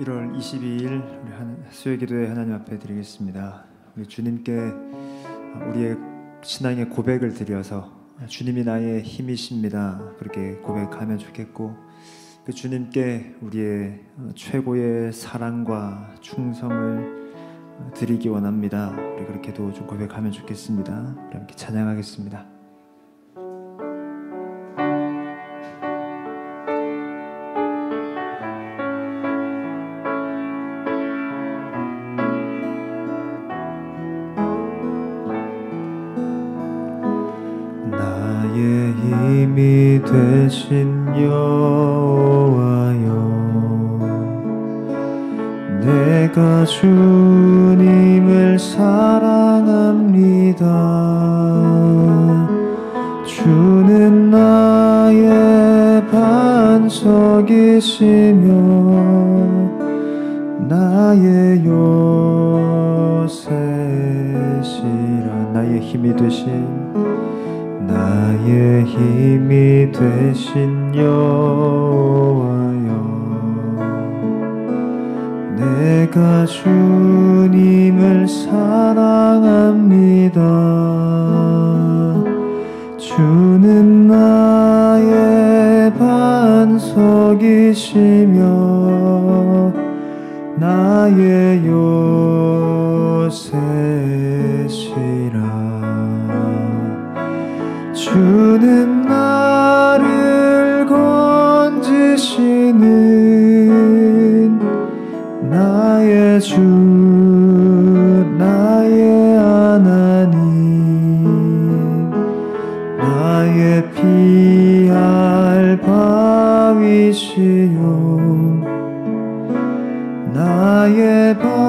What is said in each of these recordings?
1월 22일 우리 수요 기도회 하나님 앞에 드리겠습니다. 우리 주님께 우리의 신앙의 고백을 드려서 주님이 나의 힘이십니다, 그렇게 고백하면 좋겠고, 그 주님께 우리의 최고의 사랑과 충성을 드리기 원합니다. 우리 그렇게도 좀 고백하면 좋겠습니다. 우리 함께 찬양하겠습니다. 나의 힘이 되신 여호와여, 내가 주님을 사랑합니다. 주는 나의 반석이시며 나의 요새시라. 나의 힘이 되신 여호와여, 내가 주님을 사랑합니다. 주는 나의 반석이시며 나의 요새시라. 주는 나를 건지시는 나의 주, 나의 하나님, 나의 피할 바위시요 나의 방패시라.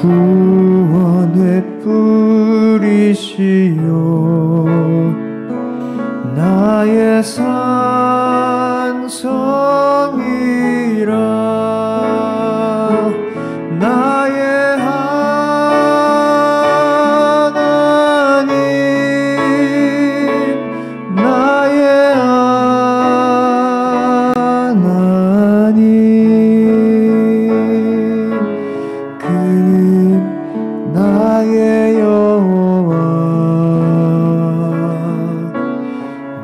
구원의 뿌리시요 나의 산성이라. 나의 하나님, 나의 하나님, 그는 나의 여호와,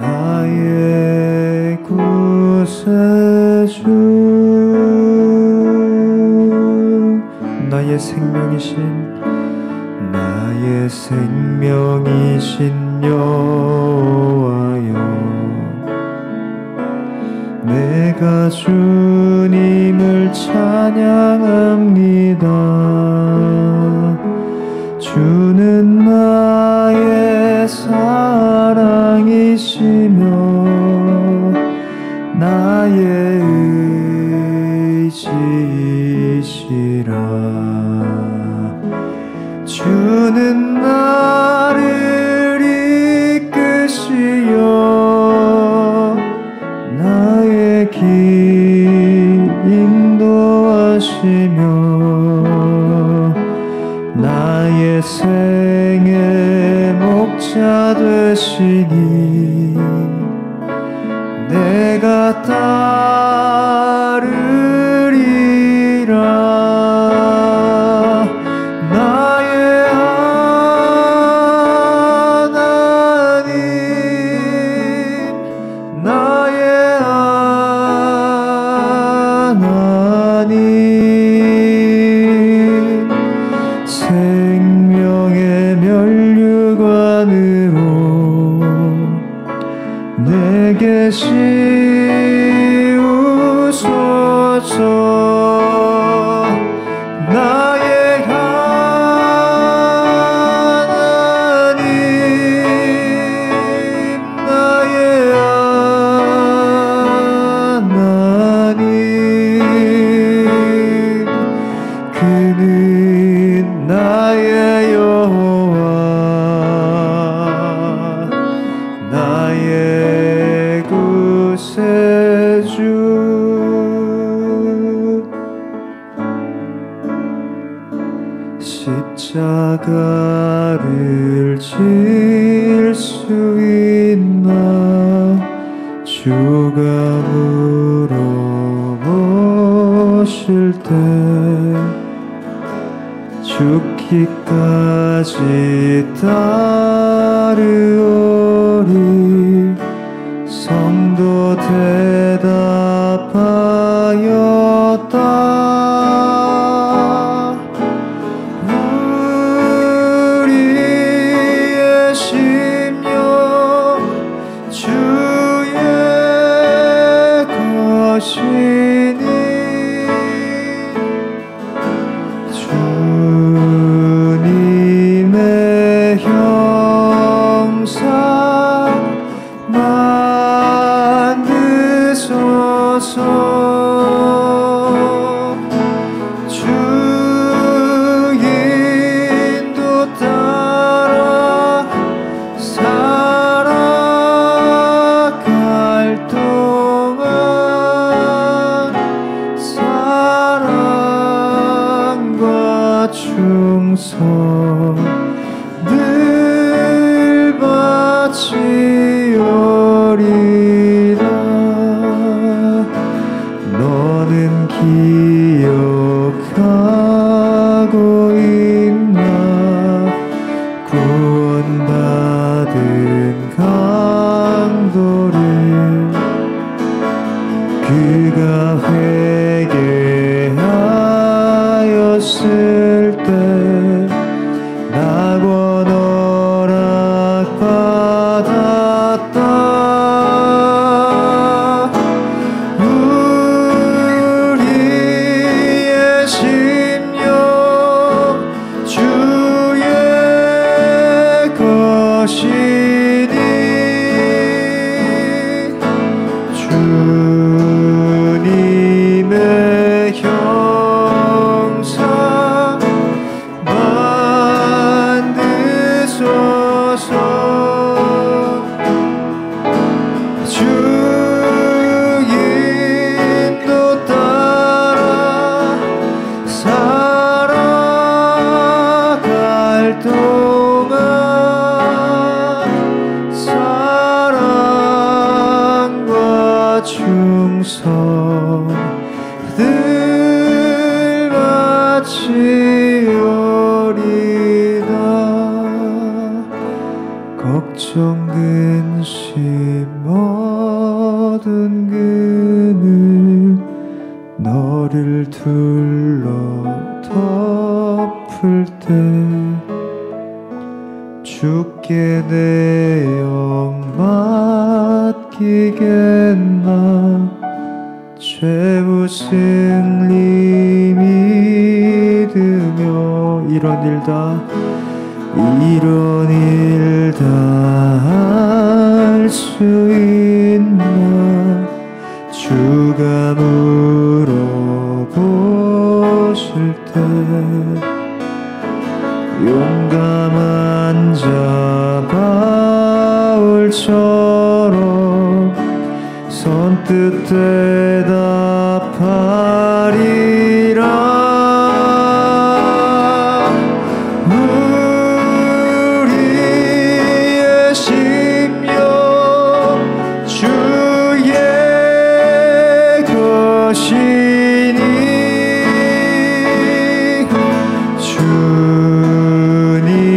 나의 구세주, 나의 생명이신 여호와여, 내가 주님을 찬양합니다. 주는 나의 사랑이시며 나의 의지시라. 주는 나를 이끄시어 나의 길 인도하시며 나의 생의 목자 되시니 내가 따르리라. 나의 하나님, 나의 하나님, 생명의 면류관으로 내게 씌우소서. 나의 하나님, 나의 하나님, 그는 나의 여호와, 나의 나의 구세주 십자가를 질 수 있나 주가 물어보실 때 죽기까지 따르오리 성도 대답하였다 우리의 심령 주의 것이니 주님의 형상 만드소서 주 인도 따라 살아갈 동안 사랑과 충성 늘 바치오리라 너는 기억하고 있나 구원받은 강도를 그가 회개하였을 때 낙원 허락받았다 우리의 심령 주의 것이니 주님의 형상 만드소서 주 인도 따라 살아갈 동안 사랑과 충성 늘 바치오리다 걱정 근심 모든 그늘 너를 둘러 덮을 때 주께 내 영 맡기겠나 죄 무슨 믿으며 이런 일 다 할 수 있나 주가 물어보실 때 용감한 자 바울처럼 선뜻 대답하리라 우리의 심령 주의 것이니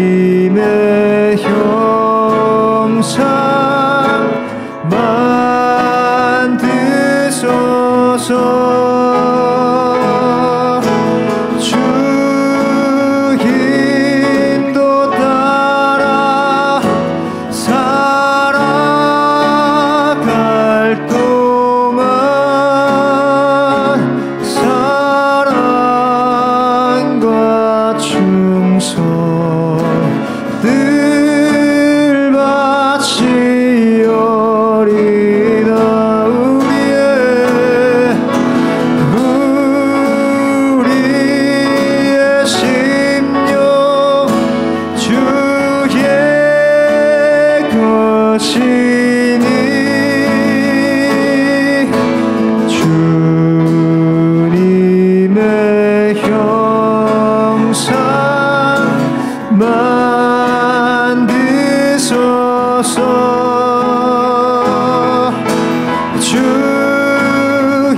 주님의 형상 만드소서 주 인도 따라 살아갈 동안 사랑과 충성 늘 바치오리다 우리의 심령 주의 것이니 주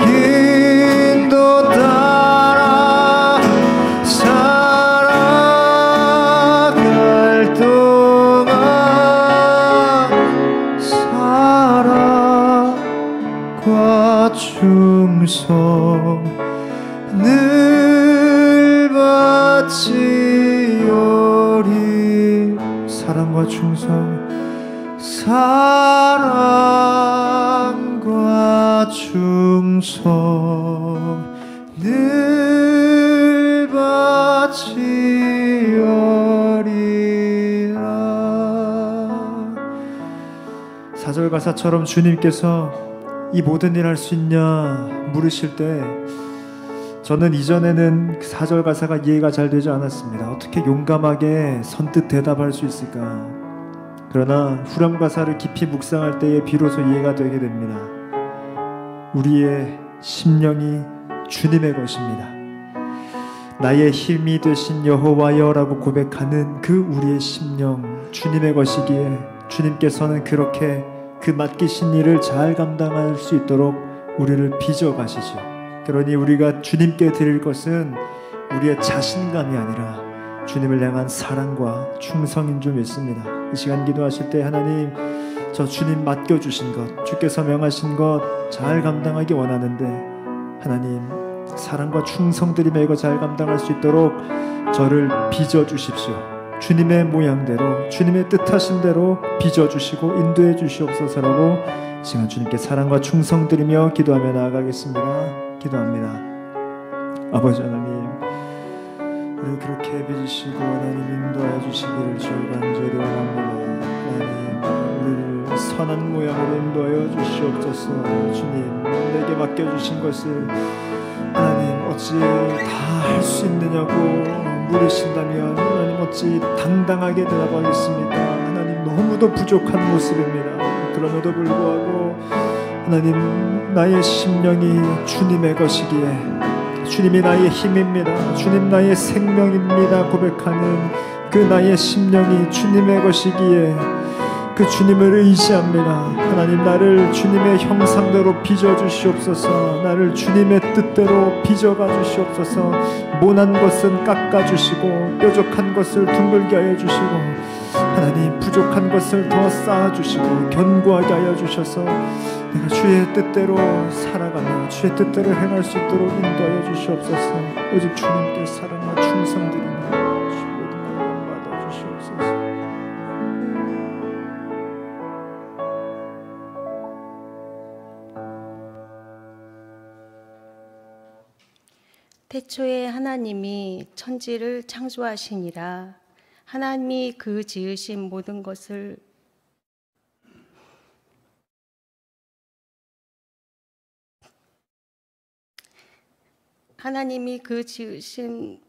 인도 따라 살아갈 동안 사랑과 충성 늘 바치오리. 사랑과 충성, 사랑과 충성 늘 바치오리라. 4절 가사처럼 주님께서 이 모든 일 할 수 있냐 물으실 때 저는 이전에는 4절 가사가 이해가 잘 되지 않았습니다. 어떻게 용감하게 선뜻 대답할 수 있을까? 그러나 후렴 가사를 깊이 묵상할 때에 비로소 이해가 되게 됩니다. 우리의 심령이 주님의 것입니다. 나의 힘이 되신 여호와여라고 고백하는 그 우리의 심령, 주님의 것이기에 주님께서는 그렇게 그 맡기신 일을 잘 감당할 수 있도록 우리를 빚어가시죠. 그러니 우리가 주님께 드릴 것은 우리의 자신감이 아니라 주님을 향한 사랑과 충성인 줄 믿습니다. 이 시간 기도하실 때 하나님, 저 주님 맡겨주신 것, 주께서 명하신 것 잘 감당하기 원하는데 하나님, 사랑과 충성 드리며 이거 잘 감당할 수 있도록 저를 빚어주십시오. 주님의 모양대로, 주님의 뜻하신 대로 빚어주시고 인도해 주시옵소서라고 시간 주님께 사랑과 충성 드리며 기도하며 나아가겠습니다. 기도합니다. 아버지 하나님, 우리 그렇게 빚으시고 하나님 인도하여 주시기를 주여 간절히 원합니다. 하나님, 우리를 선한 모양으로 인도하여 주시옵소서. 주님, 내게 맡겨주신 것을 하나님 어찌 다 할 수 있느냐고 물으신다면 하나님 어찌 당당하게 대답하겠습니까? 하나님, 너무도 부족한 모습입니다. 그럼에도 불구하고 하나님, 나의 심령이 주님의 것이기에 주님이 나의 힘입니다. 주님 나의 생명입니다 고백하는 그 나의 심령이 주님의 것이기에 그 주님을 의지합니다. 하나님, 나를 주님의 형상대로 빚어주시옵소서. 나를 주님의 뜻대로 빚어가 주시옵소서. 모난 것은 깎아주시고 뾰족한 것을 둥글게 하여 주시고 하나님, 부족한 것을 더 쌓아주시고 견고하게 하여 주셔서 내가 주의 뜻대로 살아가며 주의 뜻대로 행할 수 있도록 인도하여 주시옵소서. 오직 주님께 사랑과 충성 드리며 주 모든 영광 받아 주시옵소서. 태초에 하나님이 천지를 창조하시니라. 하나님이 그 지으신 모든 것을 하나님이 그 지으신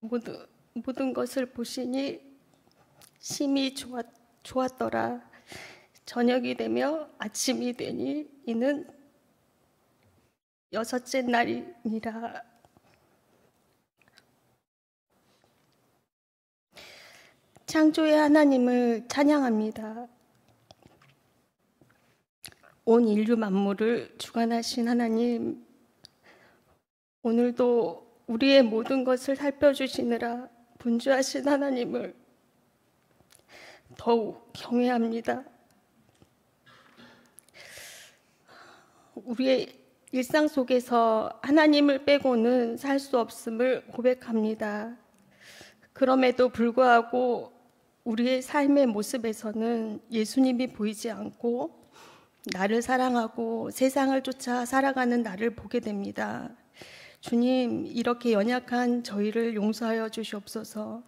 모든 것을 보시니 심히 좋았더라. 저녁이 되며 아침이 되니 이는 여섯째 날이니라. 창조의 하나님을 찬양합니다. 온 인류 만물을 주관하신 하나님, 오늘도 우리의 모든 것을 살펴주시느라 분주하신 하나님을 더욱 경외합니다. 우리의 일상 속에서 하나님을 빼고는 살 수 없음을 고백합니다. 그럼에도 불구하고 우리의 삶의 모습에서는 예수님이 보이지 않고 나를 사랑하고 세상을 쫓아 살아가는 나를 보게 됩니다. 주님, 이렇게 연약한 저희를 용서하여 주시옵소서.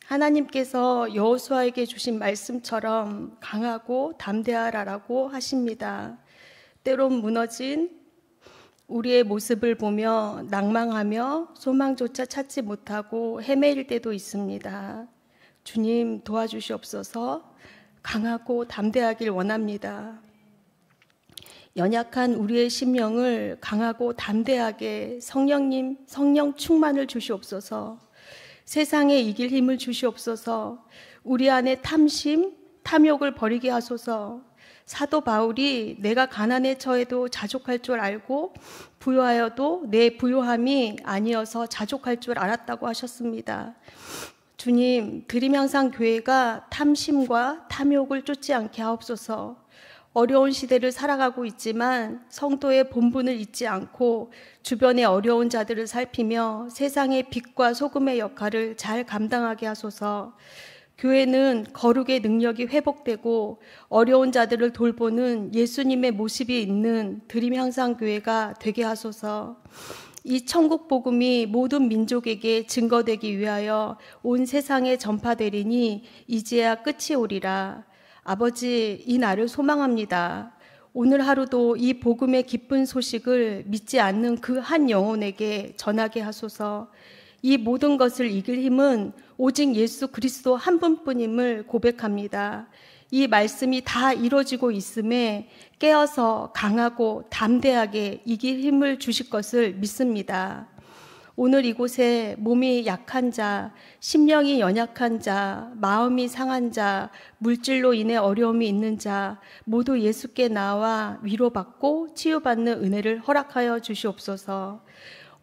하나님께서 여호수아에게 주신 말씀처럼 강하고 담대하라라고 하십니다. 때론 무너진 우리의 모습을 보며 낭망하며 소망조차 찾지 못하고 헤매일 때도 있습니다. 주님, 도와주시옵소서. 강하고 담대하길 원합니다. 연약한 우리의 심령을 강하고 담대하게 성령 충만을 주시옵소서. 세상에 이길 힘을 주시옵소서. 우리 안에 탐심, 탐욕을 버리게 하소서. 사도 바울이 내가 가난에 처해도 자족할 줄 알고 부유하여도 내 부유함이 아니어서 자족할 줄 알았다고 하셨습니다. 주님, 드림향상교회가 탐심과 탐욕을 쫓지 않게 하옵소서. 어려운 시대를 살아가고 있지만 성도의 본분을 잊지 않고 주변의 어려운 자들을 살피며 세상의 빛과 소금의 역할을 잘 감당하게 하소서. 교회는 거룩의 능력이 회복되고 어려운 자들을 돌보는 예수님의 모습이 있는 드림향상교회가 되게 하소서. 이 천국 복음이 모든 민족에게 증거되기 위하여 온 세상에 전파되리니 이제야 끝이 오리라. 아버지, 이 날을 소망합니다. 오늘 하루도 이 복음의 기쁜 소식을 믿지 않는 그 한 영혼에게 전하게 하소서. 이 모든 것을 이길 힘은 오직 예수 그리스도 한 분뿐임을 고백합니다. 이 말씀이 다 이루어지고 있음에 깨어서 강하고 담대하게 이길 힘을 주실 것을 믿습니다. 오늘 이곳에 몸이 약한 자, 심령이 연약한 자, 마음이 상한 자, 물질로 인해 어려움이 있는 자 모두 예수께 나와 위로받고 치유받는 은혜를 허락하여 주시옵소서.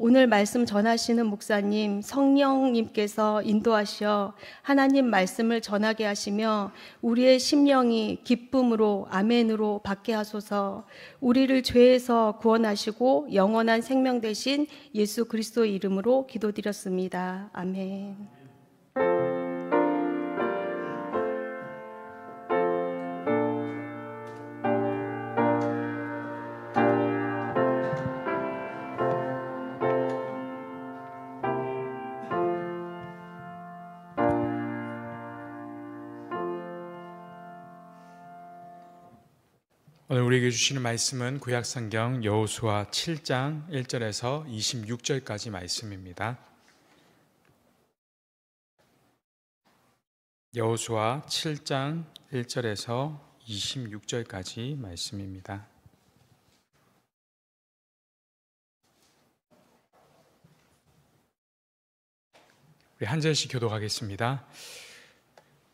오늘 말씀 전하시는 목사님, 성령님께서 인도하시어 하나님 말씀을 전하게 하시며 우리의 심령이 기쁨으로 아멘으로 받게 하소서. 우리를 죄에서 구원하시고 영원한 생명 되신 예수 그리스도의 이름으로 기도드렸습니다. 아멘. 오늘 우리에게 주시는 말씀은 구약성경 여호수아 7장 1절에서 26절까지 말씀입니다. 여호수아 7장 1절에서 26절까지 말씀입니다. 우리 한 절씩 교독하겠습니다.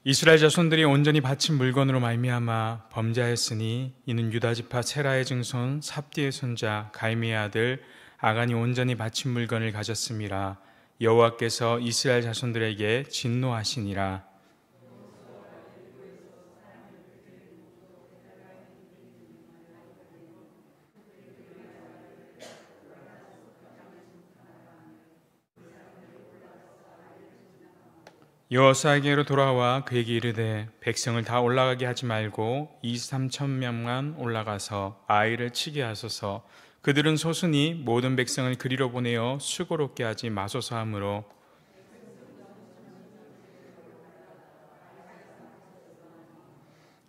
이스라엘 자손들이 온전히 바친 물건으로 말미암아 범죄하였으니 이는 유다 지파 세라의 증손 삽디의 손자 갈미의 아들 아간이 온전히 바친 물건을 가졌음이라. 여호와께서 이스라엘 자손들에게 진노하시니라. 여호수아에게로 돌아와 그에게 이르되 백성을 다 올라가게 하지 말고 2-3천 명만 올라가서 아이를 치게 하소서. 그들은 소순이 모든 백성을 그리로 보내어 수고롭게 하지 마소서 하므로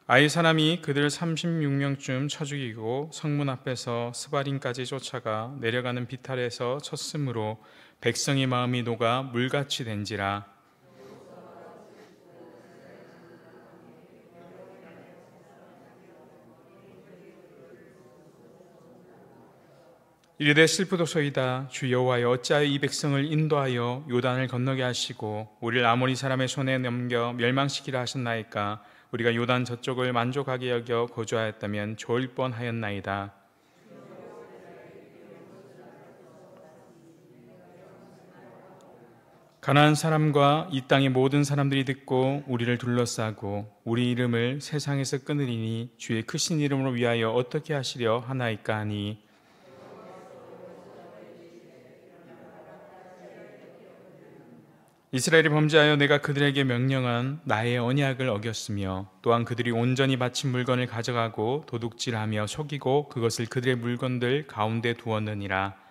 아이 사람이 그들 36명쯤 쳐 죽이고 성문 앞에서 스바림까지 쫓아가 내려가는 비탈에서 쳤으므로 백성의 마음이 녹아 물같이 된지라. 이르되 슬프도소이다. 주 여호와여, 어찌하여 이 백성을 인도하여 요단을 건너게 하시고 우리를 아모리 사람의 손에 넘겨 멸망시키라 하셨나이까. 우리가 요단 저쪽을 만족하게 여겨 거주하였다면 좋을 뻔하였나이다. 가나안 사람과 이 땅의 모든 사람들이 듣고 우리를 둘러싸고 우리 이름을 세상에서 끊으리니 주의 크신 이름으로 위하여 어떻게 하시려 하나이까 하니, 이스라엘이 범죄하여 내가 그들에게 명령한 나의 언약을 어겼으며 또한 그들이 온전히 바친 물건을 가져가고 도둑질하며 속이고 그것을 그들의 물건들 가운데 두었느니라.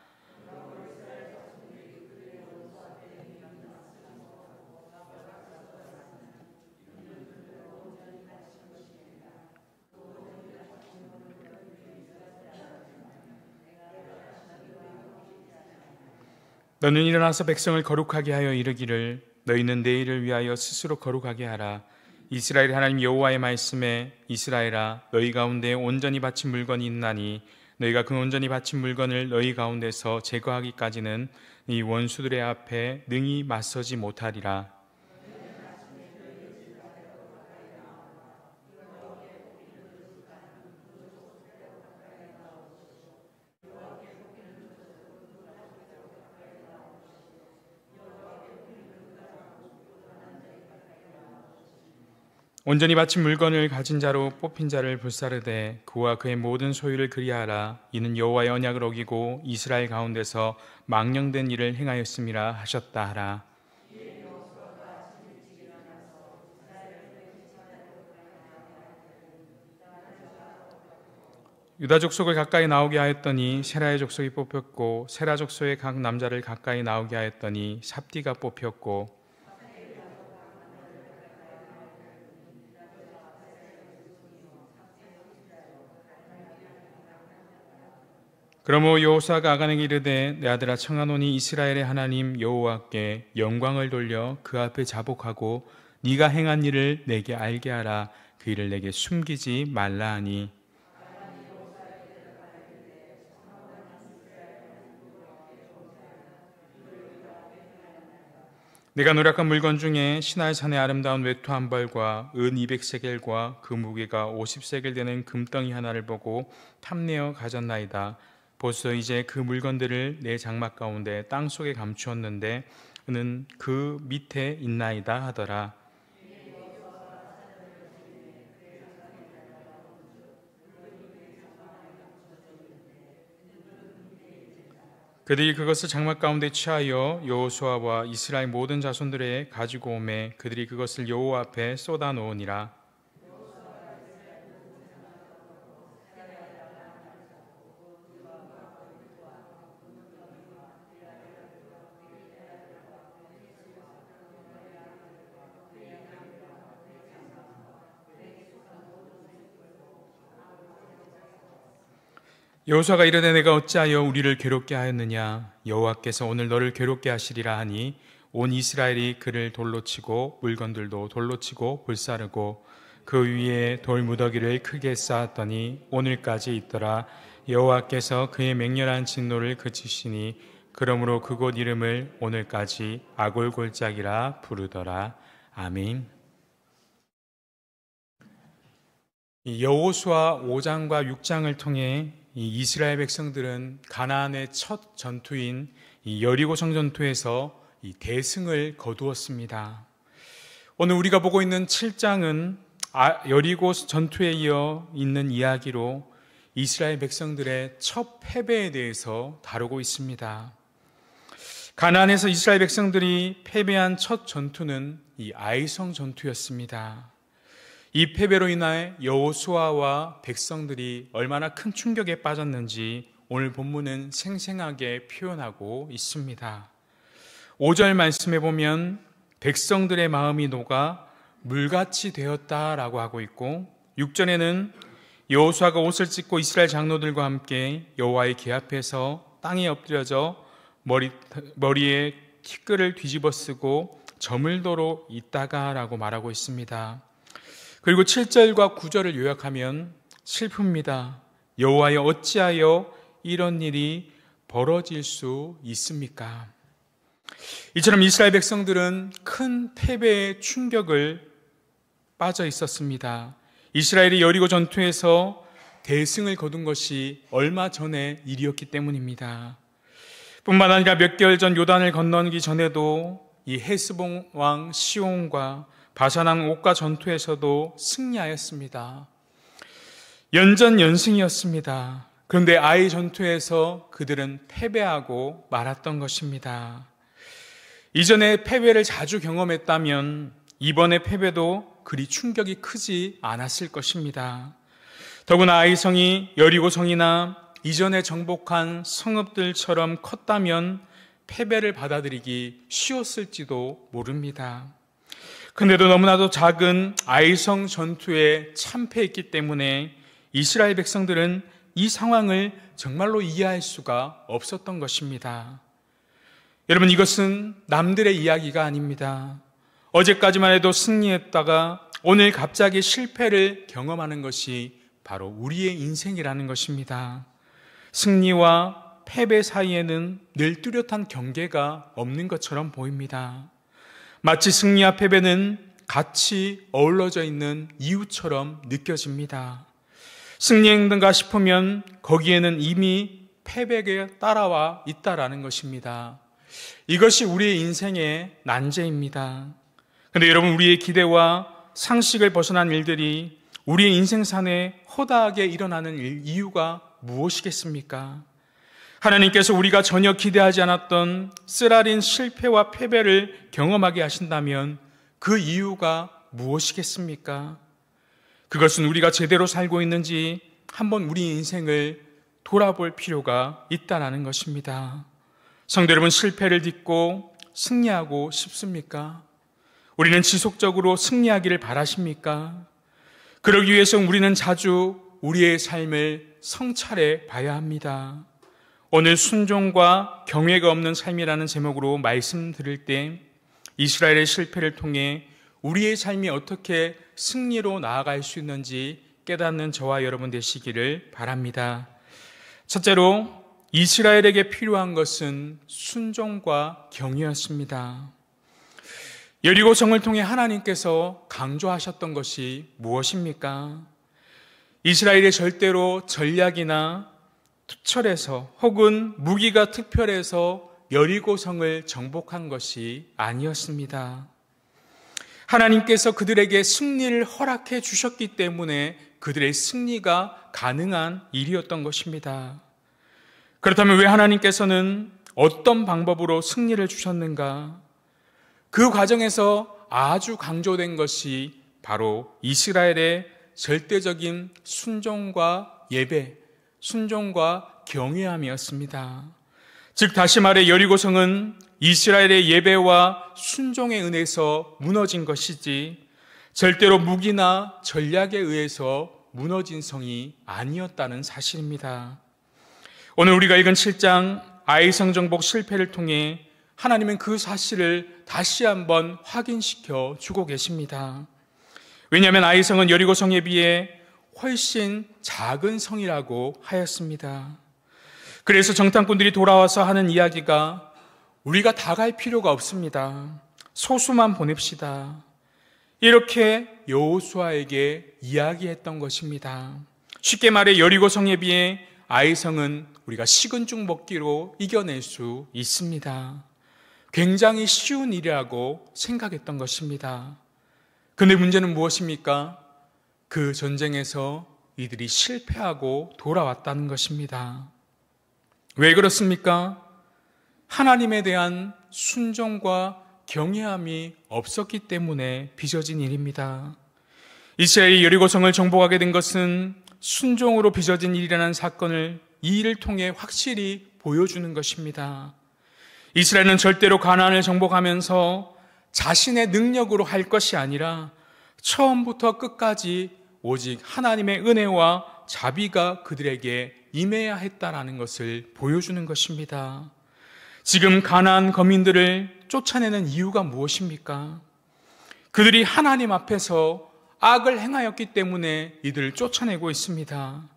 너는 일어나서 백성을 거룩하게 하여 이르기를 너희는 내일을 위하여 스스로 거룩하게 하라. 이스라엘 하나님 여호와의 말씀에 이스라엘아, 너희 가운데 온전히 바친 물건이 있나니 너희가 그 온전히 바친 물건을 너희 가운데서 제거하기까지는 이 원수들의 앞에 능히 맞서지 못하리라. 온전히 바친 물건을 가진 자로 뽑힌 자를 불사르되 그와 그의 모든 소유를 그리하라. 이는 여호와의 언약을 어기고 이스라엘 가운데서 망령된 일을 행하였음이라 하셨다 하라. 유다 족속을 가까이 나오게 하였더니 세라의 족속이 뽑혔고 세라 족속의 각 남자를 가까이 나오게 하였더니 삽디가 뽑혔고 그러므로 여호수아가 아간에게 이르되 내 아들아 청하노니 이스라엘의 하나님 여호와께 영광을 돌려 그 앞에 자복하고 네가 행한 일을 내게 알게 하라. 그 일을 내게 숨기지 말라 하니 내가 노력한 물건 중에 시나이 산의 아름다운 외투 한 벌과 은 200세겔과 그 무게가 50세겔 되는 금덩이 하나를 보고 탐내어 가졌나이다. 보소 이제 그 물건들을 내 장막 가운데 땅속에 감추었는데 은은 그 밑에 있나이다 하더라. 그들이 그것을 장막 가운데 취하여 여호수아와 이스라엘 모든 자손들에 가지고 오매 그들이 그것을 여호와 앞에 쏟아 놓으니라. 여호수아가 이르되 내가 어찌하여 우리를 괴롭게 하였느냐. 여호와께서 오늘 너를 괴롭게 하시리라 하니 온 이스라엘이 그를 돌로 치고 물건들도 돌로 치고 불사르고 그 위에 돌무더기를 크게 쌓았더니 오늘까지 있더라. 여호와께서 그의 맹렬한 진노를 그치시니 그러므로 그곳 이름을 오늘까지 아골골짜기라 부르더라. 아멘. 여호수아 5장과 6장을 통해 이 이스라엘 백성들은 가나안의 첫 전투인 이 여리고 성전투에서 이 대승을 거두었습니다. 오늘 우리가 보고 있는 7장은 여리고 전투에 이어 있는 이야기로 이스라엘 백성들의 첫 패배에 대해서 다루고 있습니다. 가나안에서 이스라엘 백성들이 패배한 첫 전투는 이 아이성 전투였습니다. 이 패배로 인해 여호수아와 백성들이 얼마나 큰 충격에 빠졌는지 오늘 본문은 생생하게 표현하고 있습니다. 5절 말씀에 보면 백성들의 마음이 녹아 물같이 되었다라고 하고 있고 6절에는 여호수아가 옷을 찢고 이스라엘 장로들과 함께 여호와의 궤 앞에서 땅에 엎드려져 머리에 티끌을 뒤집어 쓰고 저물도록 있다가라고 말하고 있습니다. 그리고 7절과 9절을 요약하면 슬픕니다. 여호와여 어찌하여 이런 일이 벌어질 수 있습니까? 이처럼 이스라엘 백성들은 큰 패배의 충격을 빠져 있었습니다. 이스라엘이 여리고 전투에서 대승을 거둔 것이 얼마 전의 일이었기 때문입니다. 뿐만 아니라 몇 개월 전 요단을 건너기 전에도 이 헤스본 왕 시온과 바산왕 옥과 전투에서도 승리하였습니다. 연전연승이었습니다. 그런데 아이 전투에서 그들은 패배하고 말았던 것입니다. 이전에 패배를 자주 경험했다면 이번의 패배도 그리 충격이 크지 않았을 것입니다. 더구나 아이성이 여리고성이나 이전에 정복한 성읍들처럼 컸다면 패배를 받아들이기 쉬웠을지도 모릅니다. 그런데도 너무나도 작은 아이성 전투에 참패했기 때문에 이스라엘 백성들은 이 상황을 정말로 이해할 수가 없었던 것입니다. 여러분, 이것은 남들의 이야기가 아닙니다. 어제까지만 해도 승리했다가 오늘 갑자기 실패를 경험하는 것이 바로 우리의 인생이라는 것입니다. 승리와 패배 사이에는 늘 뚜렷한 경계가 없는 것처럼 보입니다. 마치 승리와 패배는 같이 어우러져 있는 이유처럼 느껴집니다. 승리했는가 싶으면 거기에는 이미 패배가 따라와 있다라는 것입니다. 이것이 우리의 인생의 난제입니다. 그런데 여러분, 우리의 기대와 상식을 벗어난 일들이 우리의 인생산에 허다하게 일어나는 이유가 무엇이겠습니까? 하나님께서 우리가 전혀 기대하지 않았던 쓰라린 실패와 패배를 경험하게 하신다면 그 이유가 무엇이겠습니까? 그것은 우리가 제대로 살고 있는지 한번 우리 인생을 돌아볼 필요가 있다는 것입니다. 성도 여러분, 실패를 딛고 승리하고 싶습니까? 우리는 지속적으로 승리하기를 바라십니까? 그러기 위해서 우리는 자주 우리의 삶을 성찰해 봐야 합니다. 오늘 순종과 경외가 없는 삶이라는 제목으로 말씀드릴 때 이스라엘의 실패를 통해 우리의 삶이 어떻게 승리로 나아갈 수 있는지 깨닫는 저와 여러분 되시기를 바랍니다. 첫째로 이스라엘에게 필요한 것은 순종과 경외였습니다. 여리고성을 통해 하나님께서 강조하셨던 것이 무엇입니까? 이스라엘이 절대로 전략이나 투철해서 혹은 무기가 특별해서 여리고성을 정복한 것이 아니었습니다. 하나님께서 그들에게 승리를 허락해 주셨기 때문에 그들의 승리가 가능한 일이었던 것입니다. 그렇다면 왜 하나님께서는 어떤 방법으로 승리를 주셨는가? 그 과정에서 아주 강조된 것이 바로 이스라엘의 절대적인 순종과 예배, 순종과 경외함이었습니다. 즉 다시 말해 여리고성은 이스라엘의 예배와 순종에 의해서 무너진 것이지 절대로 무기나 전략에 의해서 무너진 성이 아니었다는 사실입니다. 오늘 우리가 읽은 7장 아이성 정복 실패를 통해 하나님은 그 사실을 다시 한번 확인시켜 주고 계십니다. 왜냐하면 아이성은 여리고성에 비해 훨씬 작은 성이라고 하였습니다. 그래서 정탐꾼들이 돌아와서 하는 이야기가 우리가 다 갈 필요가 없습니다. 소수만 보냅시다. 이렇게 여호수아에게 이야기했던 것입니다. 쉽게 말해 여리고성에 비해 아이성은 우리가 식은 죽 먹기로 이겨낼 수 있습니다. 굉장히 쉬운 일이라고 생각했던 것입니다. 그런데 문제는 무엇입니까? 그 전쟁에서 이들이 실패하고 돌아왔다는 것입니다. 왜 그렇습니까? 하나님에 대한 순종과 경외함이 없었기 때문에 빚어진 일입니다. 이스라엘이 여리고성을 정복하게 된 것은 순종으로 빚어진 일이라는 사건을 이 일을 통해 확실히 보여주는 것입니다. 이스라엘은 절대로 가나안을 정복하면서 자신의 능력으로 할 것이 아니라 처음부터 끝까지 오직 하나님의 은혜와 자비가 그들에게 임해야 했다라는 것을 보여주는 것입니다. 지금 가나안 거민들을 쫓아내는 이유가 무엇입니까? 그들이 하나님 앞에서 악을 행하였기 때문에 이들을 쫓아내고 있습니다.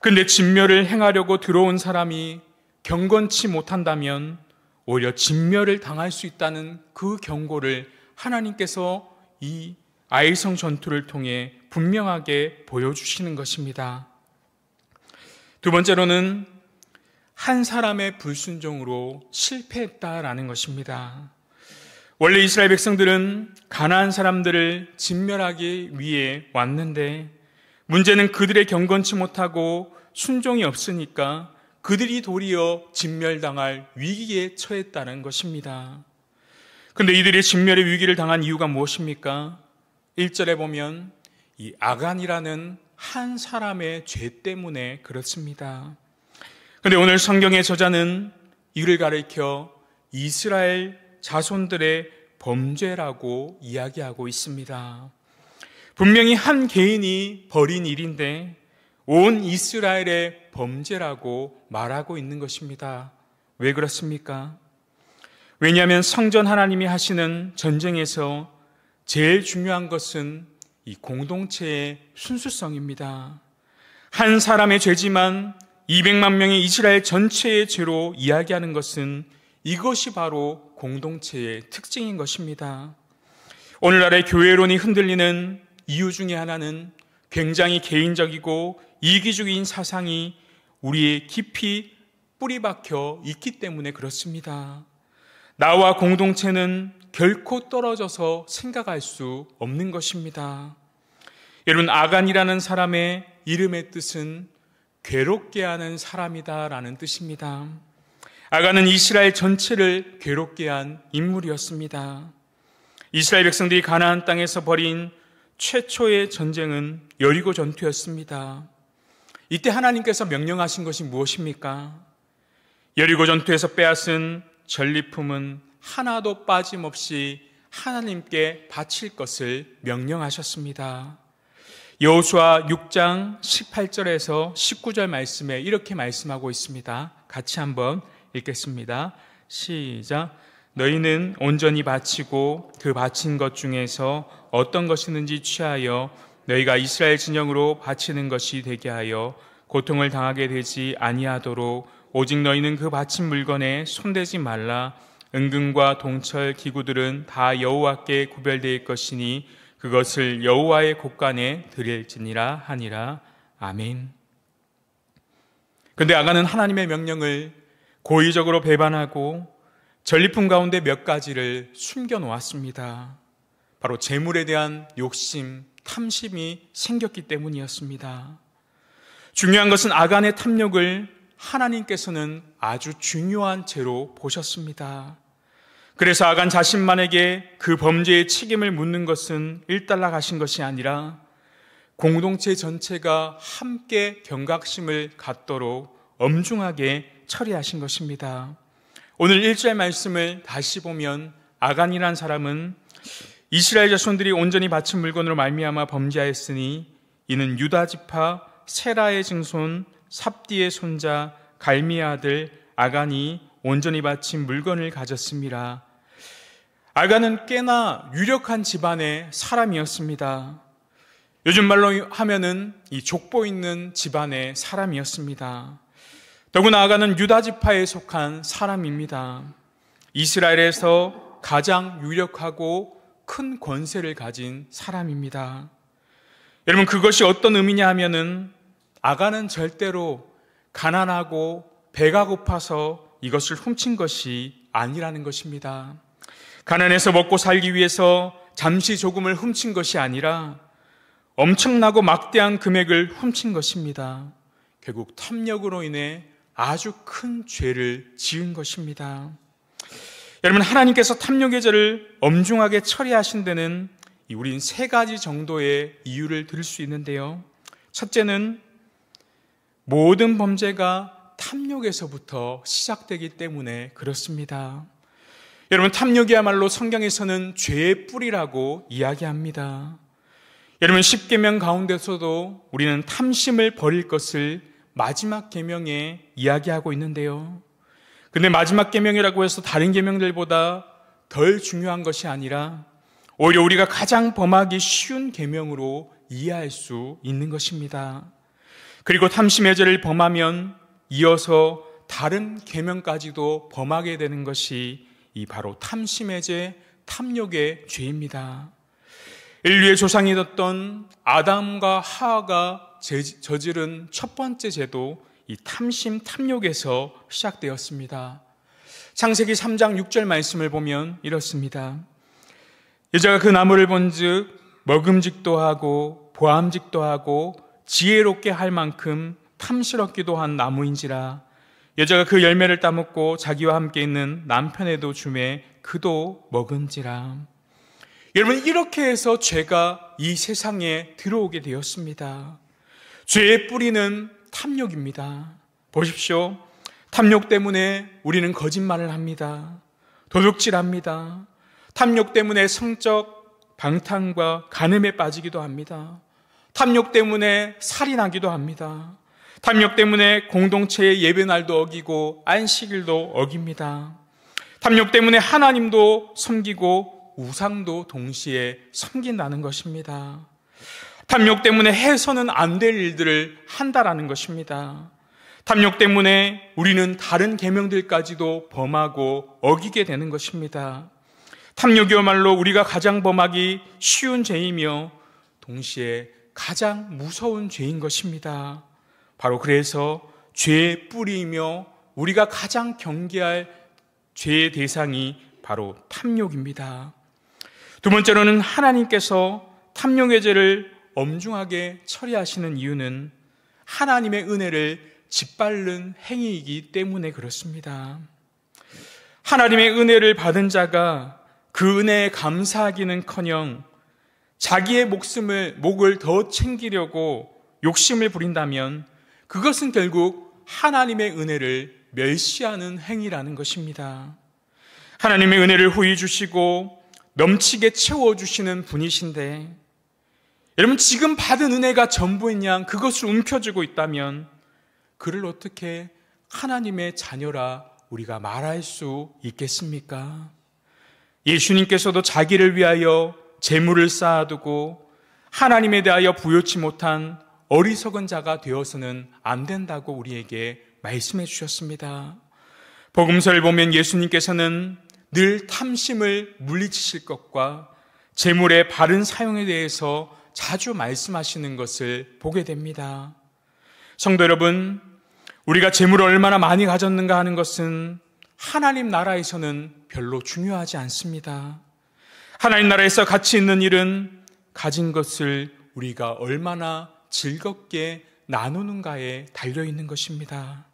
그런데 진멸을 행하려고 들어온 사람이 경건치 못한다면 오히려 진멸을 당할 수 있다는 그 경고를 하나님께서 이 아이성 전투를 통해 분명하게 보여주시는 것입니다. 두 번째로는 한 사람의 불순종으로 실패했다라는 것입니다. 원래 이스라엘 백성들은 가나안 사람들을 진멸하기 위해 왔는데 문제는 그들의 경건치 못하고 순종이 없으니까 그들이 도리어 진멸당할 위기에 처했다는 것입니다. 그런데 이들이 진멸의 위기를 당한 이유가 무엇입니까? 1절에 보면 이 아간이라는 한 사람의 죄 때문에 그렇습니다. 그런데 오늘 성경의 저자는 이를 가리켜 이스라엘 자손들의 범죄라고 이야기하고 있습니다. 분명히 한 개인이 벌인 일인데 온 이스라엘의 범죄라고 말하고 있는 것입니다. 왜 그렇습니까? 왜냐하면 성전 하나님이 하시는 전쟁에서 제일 중요한 것은 이 공동체의 순수성입니다. 한 사람의 죄지만 200만 명의 이스라엘 전체의 죄로 이야기하는 것은 이것이 바로 공동체의 특징인 것입니다. 오늘날의 교회론이 흔들리는 이유 중에 하나는 굉장히 개인적이고 이기주의인 사상이 우리의 깊이 뿌리 박혀 있기 때문에 그렇습니다. 나와 공동체는 결코 떨어져서 생각할 수 없는 것입니다. 여러분, 아간이라는 사람의 이름의 뜻은 괴롭게 하는 사람이다라는 뜻입니다. 아간은 이스라엘 전체를 괴롭게 한 인물이었습니다. 이스라엘 백성들이 가나안 땅에서 벌인 최초의 전쟁은 여리고 전투였습니다. 이때 하나님께서 명령하신 것이 무엇입니까? 여리고 전투에서 빼앗은 전리품은 하나도 빠짐없이 하나님께 바칠 것을 명령하셨습니다. 여호수아 6장 18절에서 19절 말씀에 이렇게 말씀하고 있습니다. 같이 한번 읽겠습니다. 시작. 너희는 온전히 바치고 그 바친 것 중에서 어떤 것이든지 취하여 너희가 이스라엘 진영으로 바치는 것이 되게 하여 고통을 당하게 되지 아니하도록 오직 너희는 그 바친 물건에 손대지 말라. 은금과 동철 기구들은 다 여호와께 구별될 것이니 그것을 여호와의 곳간에 드릴지니라 하니라. 아멘. 그런데 아간은 하나님의 명령을 고의적으로 배반하고 전리품 가운데 몇 가지를 숨겨놓았습니다. 바로 재물에 대한 욕심, 탐심이 생겼기 때문이었습니다. 중요한 것은 아간의 탐욕을 하나님께서는 아주 중요한 죄로 보셨습니다. 그래서 아간 자신만에게 그 범죄의 책임을 묻는 것은 일단락하신 것이 아니라 공동체 전체가 함께 경각심을 갖도록 엄중하게 처리하신 것입니다. 오늘 1절 말씀을 다시 보면 아간이란 사람은 이스라엘 자손들이 온전히 바친 물건으로 말미암아 범죄하였으니 이는 유다 지파 세라의 증손 삽디의 손자 갈미의 아들 아간이 온전히 바친 물건을 가졌습니다. 아간은 꽤나 유력한 집안의 사람이었습니다. 요즘 말로 하면은 이 족보 있는 집안의 사람이었습니다. 더구나 아간은 유다 지파에 속한 사람입니다. 이스라엘에서 가장 유력하고 큰 권세를 가진 사람입니다. 여러분, 그것이 어떤 의미냐 하면은 아간은 절대로 가난하고 배가 고파서 이것을 훔친 것이 아니라는 것입니다. 가난해서 먹고 살기 위해서 잠시 조금을 훔친 것이 아니라 엄청나고 막대한 금액을 훔친 것입니다. 결국 탐욕으로 인해 아주 큰 죄를 지은 것입니다. 여러분, 하나님께서 탐욕의 죄를 엄중하게 처리하신 데는 우린 세 가지 정도의 이유를 들을 수 있는데요. 첫째는 모든 범죄가 탐욕에서부터 시작되기 때문에 그렇습니다. 여러분, 탐욕이야말로 성경에서는 죄의 뿌리라고 이야기합니다. 여러분, 10계명 가운데서도 우리는 탐심을 버릴 것을 마지막 계명에 이야기하고 있는데요. 근데 마지막 계명이라고 해서 다른 계명들보다 덜 중요한 것이 아니라 오히려 우리가 가장 범하기 쉬운 계명으로 이해할 수 있는 것입니다. 그리고 탐심의 죄를 범하면 이어서 다른 계명까지도 범하게 되는 것이 이 바로 탐심의 죄, 탐욕의 죄입니다. 인류의 조상이 됐던 아담과 하와가 저지른 첫 번째 죄도 이 탐심, 탐욕에서 시작되었습니다. 창세기 3장 6절 말씀을 보면 이렇습니다. 여자가 그 나무를 본즉 먹음직도 하고 보암직도 하고 지혜롭게 할 만큼 탐스럽기도 한 나무인지라. 여자가 그 열매를 따먹고 자기와 함께 있는 남편에도 주매 그도 먹은지라. 여러분, 이렇게 해서 죄가 이 세상에 들어오게 되었습니다. 죄의 뿌리는 탐욕입니다. 보십시오. 탐욕 때문에 우리는 거짓말을 합니다. 도둑질합니다. 탐욕 때문에 성적 방탕과 간음에 빠지기도 합니다. 탐욕 때문에 살인하기도 합니다. 탐욕 때문에 공동체의 예배날도 어기고 안식일도 어깁니다. 탐욕 때문에 하나님도 섬기고 우상도 동시에 섬긴다는 것입니다. 탐욕 때문에 해서는 안 될 일들을 한다라는 것입니다. 탐욕 때문에 우리는 다른 계명들까지도 범하고 어기게 되는 것입니다. 탐욕이야말로 우리가 가장 범하기 쉬운 죄이며 동시에 가장 무서운 죄인 것입니다. 바로 그래서 죄의 뿌리이며 우리가 가장 경계할 죄의 대상이 바로 탐욕입니다. 두 번째로는 하나님께서 탐욕의 죄를 엄중하게 처리하시는 이유는 하나님의 은혜를 짓밟는 행위이기 때문에 그렇습니다. 하나님의 은혜를 받은 자가 그 은혜에 감사하기는커녕 자기의 목을 더 챙기려고 욕심을 부린다면 그것은 결국 하나님의 은혜를 멸시하는 행위라는 것입니다. 하나님의 은혜를 후히 주시고 넘치게 채워주시는 분이신데, 여러분 지금 받은 은혜가 전부인 양 그것을 움켜쥐고 있다면 그를 어떻게 하나님의 자녀라 우리가 말할 수 있겠습니까? 예수님께서도 자기를 위하여 재물을 쌓아두고 하나님에 대하여 부요치 못한 어리석은 자가 되어서는 안 된다고 우리에게 말씀해 주셨습니다. 복음서를 보면 예수님께서는 늘 탐심을 물리치실 것과 재물의 바른 사용에 대해서 자주 말씀하시는 것을 보게 됩니다. 성도 여러분, 우리가 재물을 얼마나 많이 가졌는가 하는 것은 하나님 나라에서는 별로 중요하지 않습니다. 하나님 나라에서 가치 있는 일은 가진 것을 우리가 얼마나 즐겁게 나누는가에 달려있는 것입니다.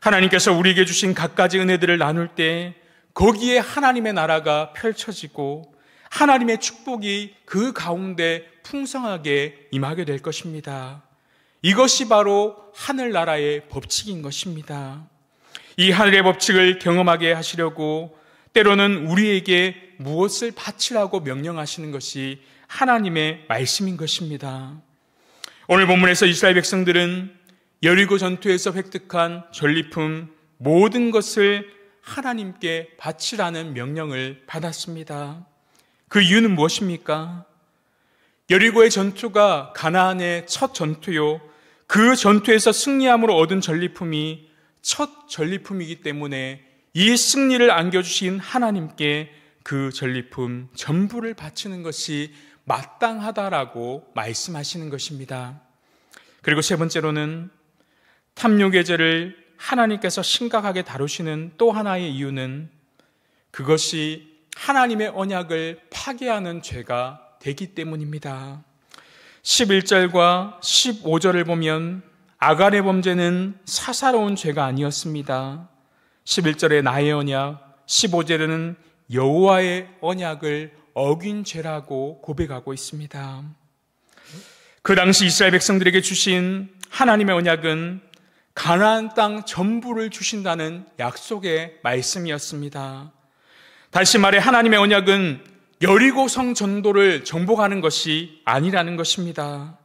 하나님께서 우리에게 주신 갖가지 은혜들을 나눌 때 거기에 하나님의 나라가 펼쳐지고 하나님의 축복이 그 가운데 풍성하게 임하게 될 것입니다. 이것이 바로 하늘나라의 법칙인 것입니다. 이 하늘의 법칙을 경험하게 하시려고 때로는 우리에게 무엇을 바치라고 명령하시는 것이 하나님의 말씀인 것입니다. 오늘 본문에서 이스라엘 백성들은 여리고 전투에서 획득한 전리품 모든 것을 하나님께 바치라는 명령을 받았습니다. 그 이유는 무엇입니까? 여리고의 전투가 가나안의 첫 전투요, 그 전투에서 승리함으로 얻은 전리품이 첫 전리품이기 때문에 이 승리를 안겨주신 하나님께 그 전리품 전부를 바치는 것이 마땅하다라고 말씀하시는 것입니다. 그리고 세 번째로는 탐욕의 죄를 하나님께서 심각하게 다루시는 또 하나의 이유는 그것이 하나님의 언약을 파괴하는 죄가 되기 때문입니다. 11절과 15절을 보면 아간의 범죄는 사사로운 죄가 아니었습니다. 11절에 나의 언약, 15절에는 여호와의 언약을 어긴 죄라고 고백하고 있습니다. 그 당시 이스라엘 백성들에게 주신 하나님의 언약은 가나안 땅 전부를 주신다는 약속의 말씀이었습니다. 다시 말해 하나님의 언약은 여리고성 전도를 정복하는 것이 아니라는 것입니다.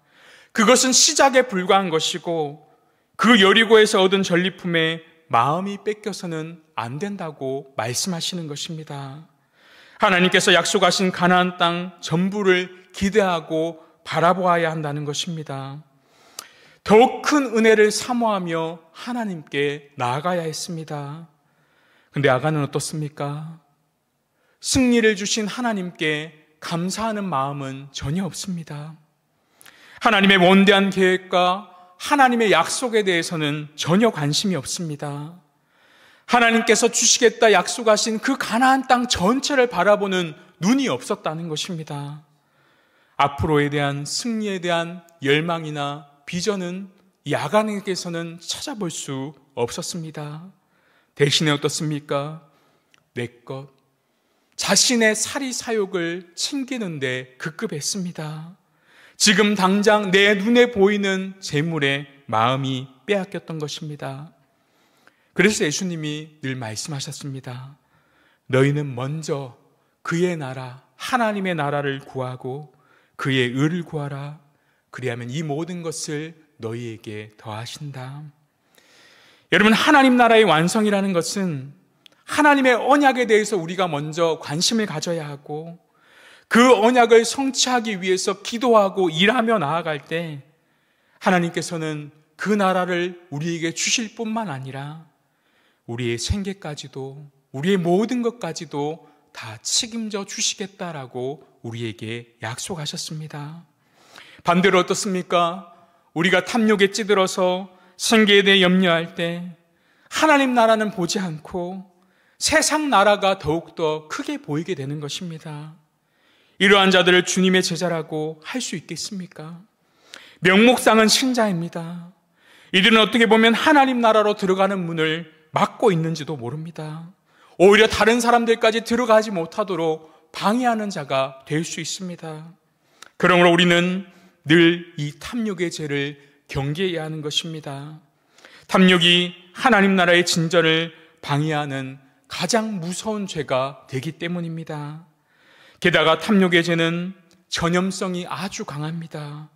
그것은 시작에 불과한 것이고 그 여리고에서 얻은 전리품에 마음이 뺏겨서는 안 된다고 말씀하시는 것입니다. 하나님께서 약속하신 가나안 땅 전부를 기대하고 바라보아야 한다는 것입니다. 더욱 큰 은혜를 사모하며 하나님께 나아가야 했습니다. 그런데 아간은 어떻습니까? 승리를 주신 하나님께 감사하는 마음은 전혀 없습니다. 하나님의 원대한 계획과 하나님의 약속에 대해서는 전혀 관심이 없습니다. 하나님께서 주시겠다 약속하신 그 가나안 땅 전체를 바라보는 눈이 없었다는 것입니다. 앞으로에 대한 승리에 대한 열망이나 비전은 이 아간에게서는 찾아볼 수 없었습니다. 대신에 어떻습니까? 내 것, 자신의 사리사욕을 챙기는데 급급했습니다. 지금 당장 내 눈에 보이는 재물에 마음이 빼앗겼던 것입니다. 그래서 예수님이 늘 말씀하셨습니다. 너희는 먼저 그의 나라, 하나님의 나라를 구하고 그의 의를 구하라. 그리하면 이 모든 것을 너희에게 더하신다. 여러분, 하나님 나라의 완성이라는 것은 하나님의 언약에 대해서 우리가 먼저 관심을 가져야 하고 그 언약을 성취하기 위해서 기도하고 일하며 나아갈 때 하나님께서는 그 나라를 우리에게 주실 뿐만 아니라 우리의 생계까지도 우리의 모든 것까지도 다 책임져 주시겠다라고 우리에게 약속하셨습니다. 반대로 어떻습니까? 우리가 탐욕에 찌들어서 생계에 대해 염려할 때 하나님 나라는 보지 않고 세상 나라가 더욱더 크게 보이게 되는 것입니다. 이러한 자들을 주님의 제자라고 할 수 있겠습니까? 명목상은 신자입니다. 이들은 어떻게 보면 하나님 나라로 들어가는 문을 막고 있는지도 모릅니다. 오히려 다른 사람들까지 들어가지 못하도록 방해하는 자가 될 수 있습니다. 그러므로 우리는 늘 이 탐욕의 죄를 경계해야 하는 것입니다. 탐욕이 하나님 나라의 진전을 방해하는 가장 무서운 죄가 되기 때문입니다. 게다가 탐욕의 죄는 전염성이 아주 강합니다.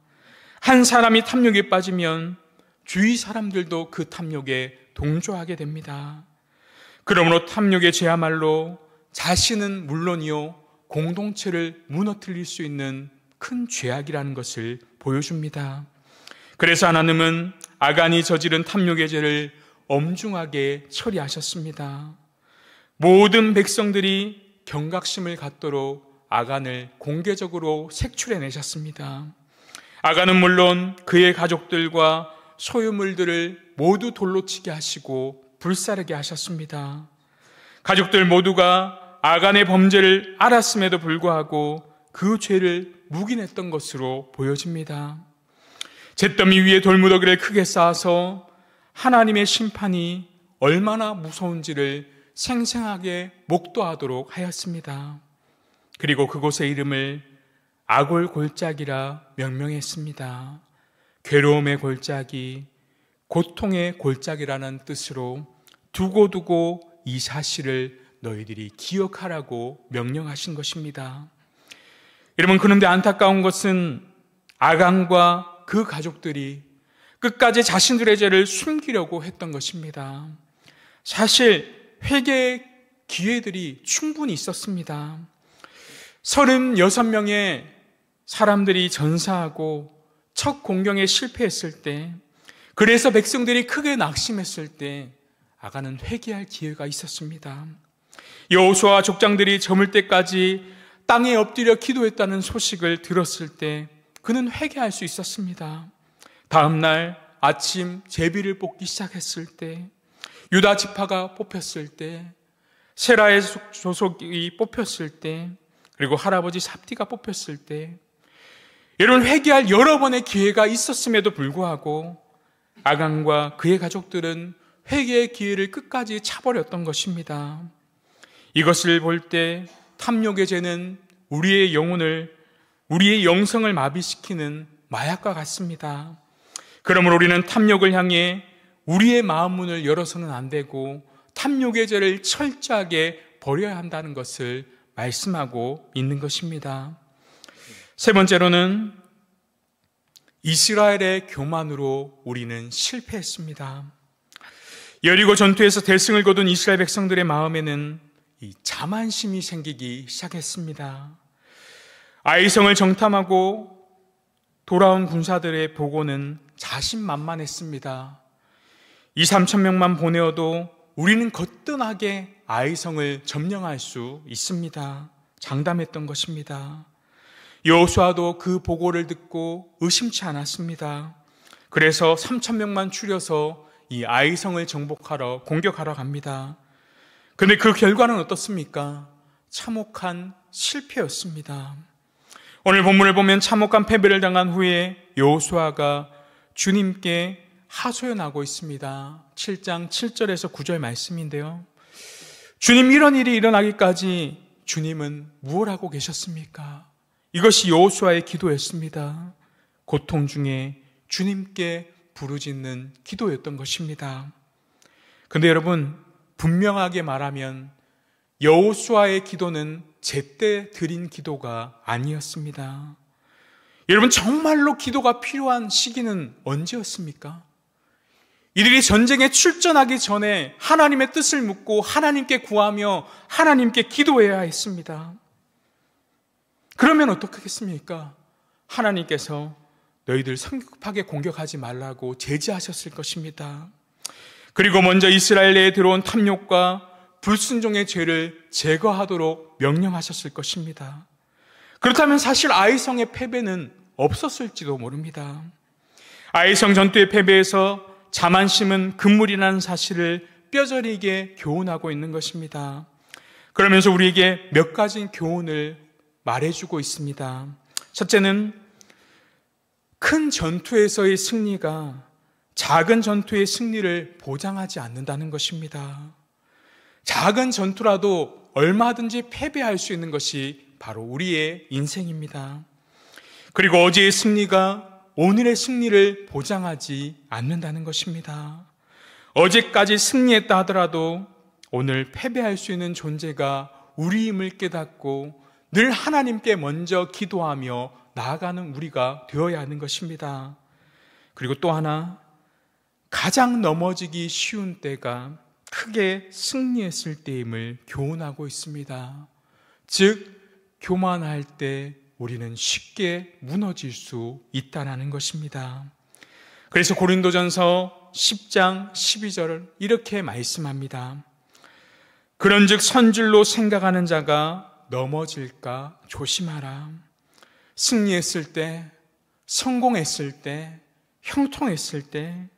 한 사람이 탐욕에 빠지면 주위 사람들도 그 탐욕에 동조하게 됩니다. 그러므로 탐욕의 죄야말로 자신은 물론이요 공동체를 무너뜨릴 수 있는 큰 죄악이라는 것을 보여줍니다. 그래서 하나님은 아간이 저지른 탐욕의 죄를 엄중하게 처리하셨습니다. 모든 백성들이 경각심을 갖도록 아간을 공개적으로 색출해내셨습니다. 아간은 물론 그의 가족들과 소유물들을 모두 돌로 치게 하시고 불사르게 하셨습니다. 가족들 모두가 아간의 범죄를 알았음에도 불구하고 그 죄를 묵인했던 것으로 보여집니다. 잿더미 위에 돌무더기를 크게 쌓아서 하나님의 심판이 얼마나 무서운지를 생생하게 목도하도록 하였습니다. 그리고 그곳의 이름을 아골 골짜기라 명명했습니다. 괴로움의 골짜기, 고통의 골짜기라는 뜻으로 두고두고 이 사실을 너희들이 기억하라고 명령하신 것입니다. 여러분, 그런데 안타까운 것은 아간과 그 가족들이 끝까지 자신들의 죄를 숨기려고 했던 것입니다. 사실 회개의 기회들이 충분히 있었습니다. 36명의 사람들이 전사하고 첫 공경에 실패했을 때, 그래서 백성들이 크게 낙심했을 때 아간은 회개할 기회가 있었습니다. 여호수아와 족장들이 저물 때까지 땅에 엎드려 기도했다는 소식을 들었을 때 그는 회개할 수 있었습니다. 다음 날 아침 제비를 뽑기 시작했을 때, 유다 지파가 뽑혔을 때, 세라의 조속이 뽑혔을 때, 그리고 할아버지 삽디가 뽑혔을 때, 이런 회개할 여러 번의 기회가 있었음에도 불구하고 아간과 그의 가족들은 회개의 기회를 끝까지 차버렸던 것입니다. 이것을 볼 때 탐욕의 죄는 우리의 영혼을, 우리의 영성을 마비시키는 마약과 같습니다. 그러므로 우리는 탐욕을 향해 우리의 마음 문을 열어서는 안 되고 탐욕의 죄를 철저하게 버려야 한다는 것을 말씀하고 있는 것입니다. 세 번째로는 이스라엘의 교만으로 우리는 실패했습니다. 여리고 전투에서 대승을 거둔 이스라엘 백성들의 마음에는 이 자만심이 생기기 시작했습니다. 아이성을 정탐하고 돌아온 군사들의 보고는 자신만만했습니다. 2-3천 명만 보내어도 우리는 거뜬하게 아이성을 점령할 수 있습니다. 장담했던 것입니다. 여호수아도 그 보고를 듣고 의심치 않았습니다. 그래서 3천 명만 추려서 이 아이성을 정복하러 공격하러 갑니다. 그런데 그 결과는 어떻습니까? 참혹한 실패였습니다. 오늘 본문을 보면 참혹한 패배를 당한 후에 여호수아가 주님께 하소연하고 있습니다. 7장 7절에서 9절 말씀인데요. 주님, 이런 일이 일어나기까지 주님은 무엇을 하고 계셨습니까? 이것이 여호수아의 기도였습니다. 고통 중에 주님께 부르짖는 기도였던 것입니다. 그런데 여러분, 분명하게 말하면 여호수아의 기도는 제때 드린 기도가 아니었습니다. 여러분, 정말로 기도가 필요한 시기는 언제였습니까? 이들이 전쟁에 출전하기 전에 하나님의 뜻을 묻고 하나님께 구하며 하나님께 기도해야 했습니다. 그러면 어떻겠습니까? 하나님께서 너희들 성급하게 공격하지 말라고 제지하셨을 것입니다. 그리고 먼저 이스라엘 내에 들어온 탐욕과 불순종의 죄를 제거하도록 명령하셨을 것입니다. 그렇다면 사실 아이성의 패배는 없었을지도 모릅니다. 아이성 전투의 패배에서 자만심은 금물이라는 사실을 뼈저리게 교훈하고 있는 것입니다. 그러면서 우리에게 몇 가지 교훈을 말해주고 있습니다. 첫째는 큰 전투에서의 승리가 작은 전투의 승리를 보장하지 않는다는 것입니다. 작은 전투라도 얼마든지 패배할 수 있는 것이 바로 우리의 인생입니다. 그리고 어제의 승리가 오늘의 승리를 보장하지 않는다는 것입니다. 어제까지 승리했다 하더라도 오늘 패배할 수 있는 존재가 우리임을 깨닫고 늘 하나님께 먼저 기도하며 나아가는 우리가 되어야 하는 것입니다. 그리고 또 하나, 가장 넘어지기 쉬운 때가 크게 승리했을 때임을 교훈하고 있습니다. 즉, 교만할 때 우리는 쉽게 무너질 수 있다는 것입니다. 그래서 고린도전서 10장 12절을 이렇게 말씀합니다. 그런즉 선줄로 생각하는 자가 넘어질까 조심하라. 승리했을 때, 성공했을 때, 형통했을 때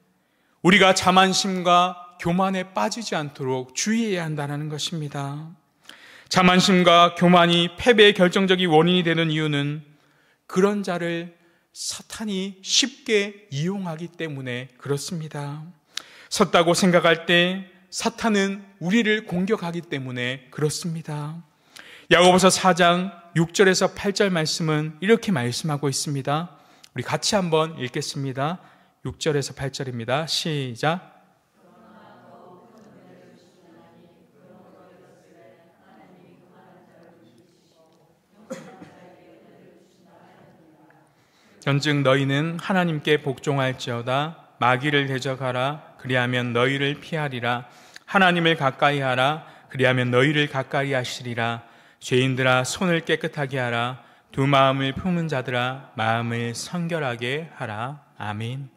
우리가 자만심과 교만에 빠지지 않도록 주의해야 한다는 것입니다. 자만심과 교만이 패배의 결정적인 원인이 되는 이유는 그런 자를 사탄이 쉽게 이용하기 때문에 그렇습니다. 섰다고 생각할 때 사탄은 우리를 공격하기 때문에 그렇습니다. 야고보서 4장 6절에서 8절 말씀은 이렇게 말씀하고 있습니다. 우리 같이 한번 읽겠습니다. 6절에서 8절입니다. 시작. 전즉 너희는 하나님께 복종할지어다. 마귀를 대적하라. 그리하면 너희를 피하리라. 하나님을 가까이 하라. 그리하면 너희를 가까이 하시리라. 죄인들아 손을 깨끗하게 하라. 두 마음을 품은 자들아 마음을 성결하게 하라. 아멘.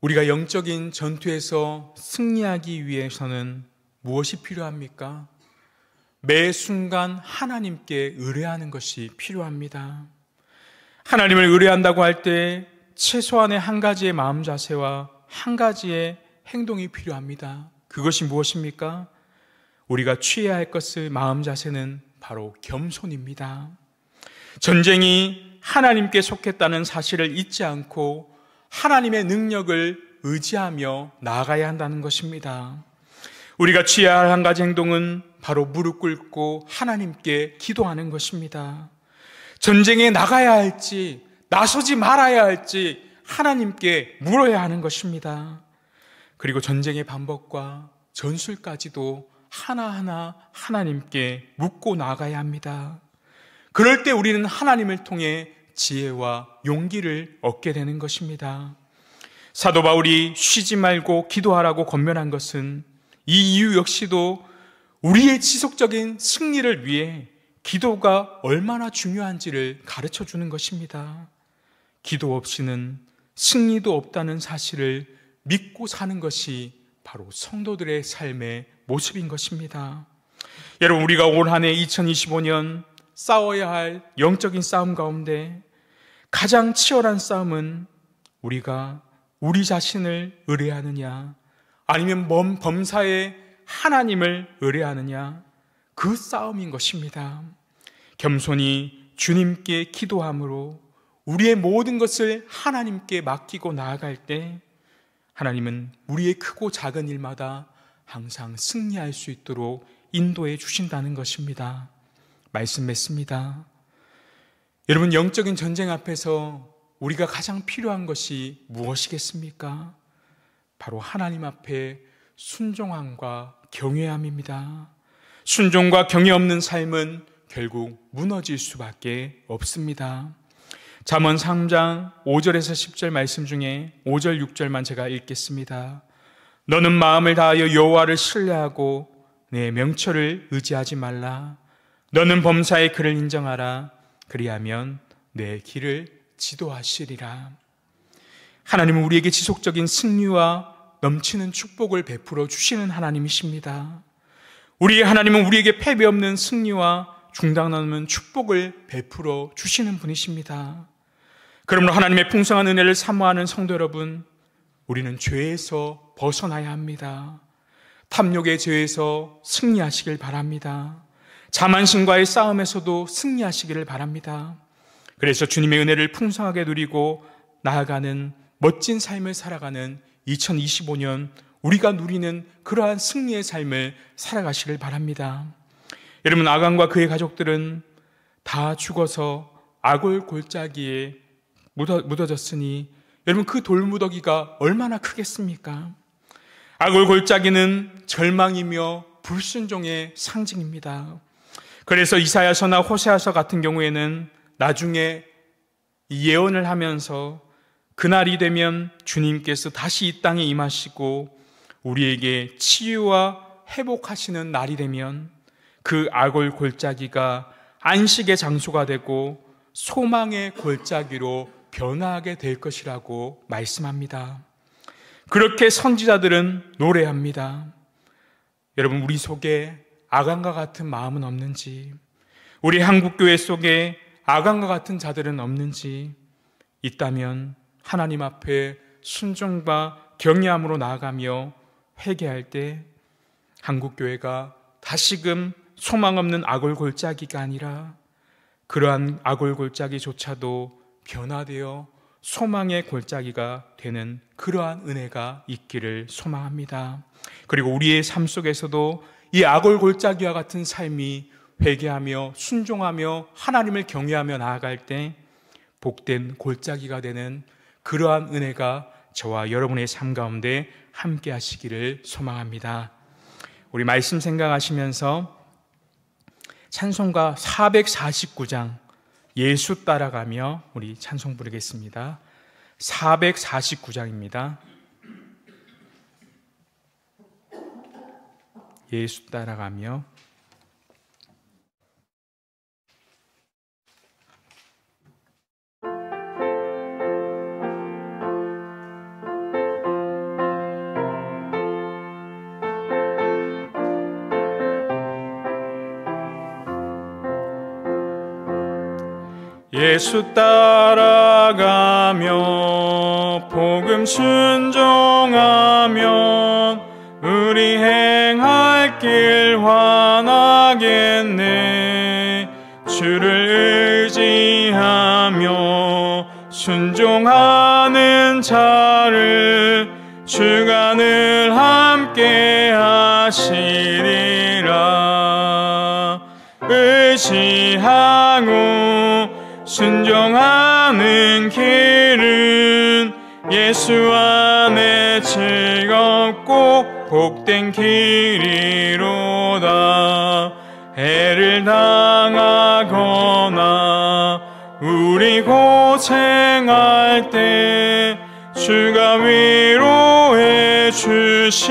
우리가 영적인 전투에서 승리하기 위해서는 무엇이 필요합니까? 매 순간 하나님께 의뢰하는 것이 필요합니다. 하나님을 의뢰한다고 할 때 최소한의 한 가지의 마음 자세와 한 가지의 행동이 필요합니다. 그것이 무엇입니까? 우리가 취해야 할 것의 마음 자세는 바로 겸손입니다. 전쟁이 하나님께 속했다는 사실을 잊지 않고 하나님의 능력을 의지하며 나아가야 한다는 것입니다. 우리가 취해야 할 한 가지 행동은 바로 무릎 꿇고 하나님께 기도하는 것입니다. 전쟁에 나가야 할지 나서지 말아야 할지 하나님께 물어야 하는 것입니다. 그리고 전쟁의 방법과 전술까지도 하나하나 하나님께 묻고 나가야 합니다. 그럴 때 우리는 하나님을 통해 지혜와 용기를 얻게 되는 것입니다. 사도 바울이 쉬지 말고 기도하라고 권면한 것은 이 이유 역시도 우리의 지속적인 승리를 위해 기도가 얼마나 중요한지를 가르쳐 주는 것입니다. 기도 없이는 승리도 없다는 사실을 믿고 사는 것이 바로 성도들의 삶의 모습인 것입니다. 여러분, 우리가 올 한 해 2025년 싸워야 할 영적인 싸움 가운데 가장 치열한 싸움은 우리가 우리 자신을 의뢰하느냐 아니면 범사에 하나님을 의뢰하느냐, 그 싸움인 것입니다. 겸손히 주님께 기도함으로 우리의 모든 것을 하나님께 맡기고 나아갈 때 하나님은 우리의 크고 작은 일마다 항상 승리할 수 있도록 인도해 주신다는 것입니다. 말씀 맺습니다. 여러분, 영적인 전쟁 앞에서 우리가 가장 필요한 것이 무엇이겠습니까? 바로 하나님 앞에 순종함과 경외함입니다. 순종과 경외 없는 삶은 결국 무너질 수밖에 없습니다. 잠언 3장 5절에서 10절 말씀 중에 5절 6절만 제가 읽겠습니다. 너는 마음을 다하여 여호와를 신뢰하고 내 명철을 의지하지 말라. 너는 범사의 그를 인정하라. 그리하면 내 길을 지도하시리라. 하나님은 우리에게 지속적인 승리와 넘치는 축복을 베풀어 주시는 하나님이십니다. 우리의 하나님은 우리에게 패배 없는 승리와 중단 없는 축복을 베풀어 주시는 분이십니다. 그러므로 하나님의 풍성한 은혜를 사모하는 성도 여러분, 우리는 죄에서 벗어나야 합니다. 탐욕의 죄에서 승리하시길 바랍니다. 자만심과의 싸움에서도 승리하시기를 바랍니다. 그래서 주님의 은혜를 풍성하게 누리고 나아가는 멋진 삶을 살아가는 2025년 우리가 누리는 그러한 승리의 삶을 살아가시길 바랍니다. 여러분, 아간과 그의 가족들은 다 죽어서 아골 골짜기에 묻어졌으니 여러분, 그 돌무더기가 얼마나 크겠습니까? 아골 골짜기는 절망이며 불순종의 상징입니다. 그래서 이사야서나 호세아서 같은 경우에는 나중에 예언을 하면서 그날이 되면 주님께서 다시 이 땅에 임하시고 우리에게 치유와 회복하시는 날이 되면 그 아골 골짜기가 안식의 장소가 되고 소망의 골짜기로 변화하게 될 것이라고 말씀합니다. 그렇게 선지자들은 노래합니다. 여러분, 우리 속에 아간과 같은 마음은 없는지, 우리 한국교회 속에 아간과 같은 자들은 없는지, 있다면 하나님 앞에 순종과 경외함으로 나아가며 회개할 때 한국교회가 다시금 소망 없는 아골 골짜기가 아니라 그러한 아골 골짜기조차도 변화되어 소망의 골짜기가 되는 그러한 은혜가 있기를 소망합니다. 그리고 우리의 삶 속에서도 이 아골 골짜기와 같은 삶이 회개하며 순종하며 하나님을 경외하며 나아갈 때 복된 골짜기가 되는 그러한 은혜가 저와 여러분의 삶 가운데 함께 하시기를 소망합니다. 우리 말씀 생각하시면서 찬송가 449장 예수 따라가며 우리 찬송 부르겠습니다. 449장입니다. 예수 따라가며. 예수 따라가며 복음 순종하면 우리 행할 길 환하겠네. 주를 의지하며 순종하는 자를 주가 늘 함께 하시리라. 의지하고 순종하는 길은 예수 안에 즐겁고 복된 길이로다. 해를 당하거나 우리 고생할 때 주가 위로해 주시겠네.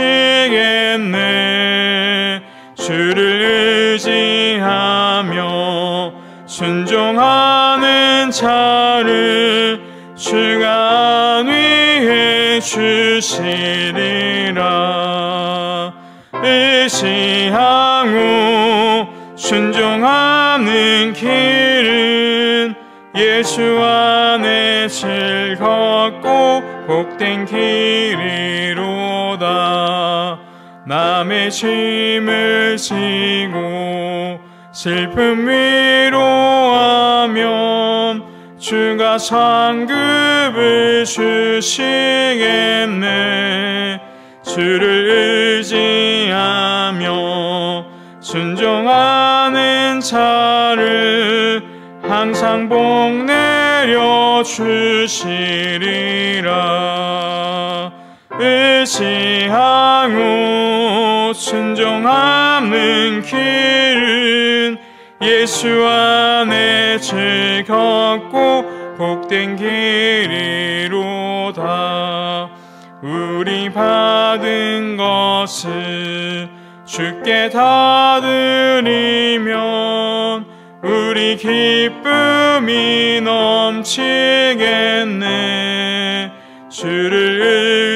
주를 의지하며 순종하는 자를 주가 안위해 주시리라. 의지하고 순종하는 길은 예수 안에 즐겁고 복된 길이로다. 남의 짐을 지고 슬픔 위로하면 주가 상급을 주시겠네. 주를 의지하며 순종하는 자를 항상 복 내려 주시리라. 의지하고 순종하는 길은 예수 안에 즐겁고 복된 길이로다. 우리 받은 것을 주께 다 드리면 우리 기쁨이 넘치겠네. 주를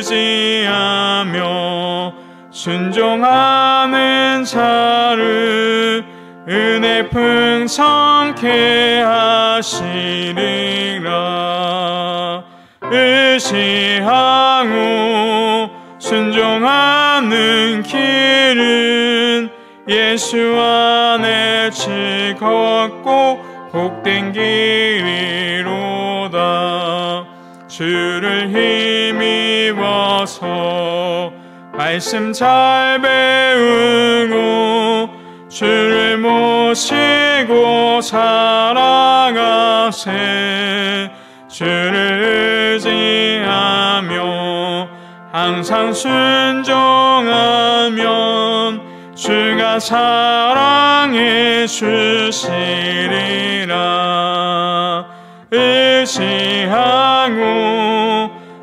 의지하며 순종하는 자를 은혜 풍성케 하시리라. 의지하고 순종하는 길은 예수 안에 즐겁고 복된 길이로다. 주를 힘입어서 말씀 잘 배우고 주를 모시고 살아가세. 주를 의지하며 항상 순종하면 주가 사랑해 주시리라. 의지하고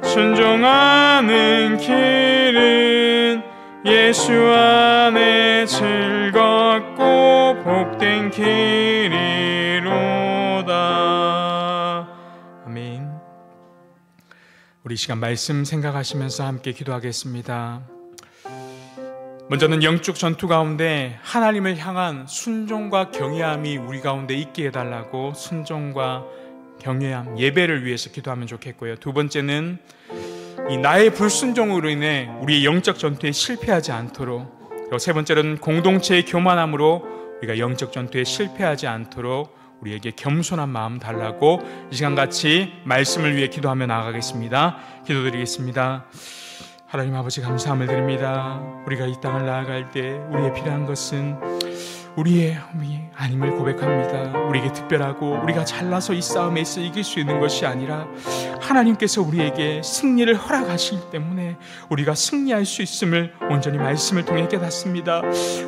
순종하는 길은 예수 안에 즐겁고 복된 길이로다. 아멘. 우리 이 시간 말씀 생각하시면서 함께 기도하겠습니다. 먼저는 영적 전투 가운데 하나님을 향한 순종과 경외함이 우리 가운데 있게 해달라고 순종과 경외함, 예배를 위해서 기도하면 좋겠고요. 두 번째는 이 나의 불순종으로 인해 우리의 영적 전투에 실패하지 않도록, 그리고 세 번째는 공동체의 교만함으로 우리가 영적 전투에 실패하지 않도록 우리에게 겸손한 마음 달라고 이 시간 같이 말씀을 위해 기도하며 나아가겠습니다. 기도드리겠습니다. 하나님 아버지 감사함을 드립니다. 우리가 이 땅을 나아갈 때 우리의 필요한 것은 우리의 아님을 고백합니다. 우리에게 특별하고 우리가 잘나서 이 싸움에서 이길 수 있는 것이 아니라 하나님께서 우리에게 승리를 허락하시기 때문에 우리가 승리할 수 있음을 온전히 말씀을 통해 깨닫습니다.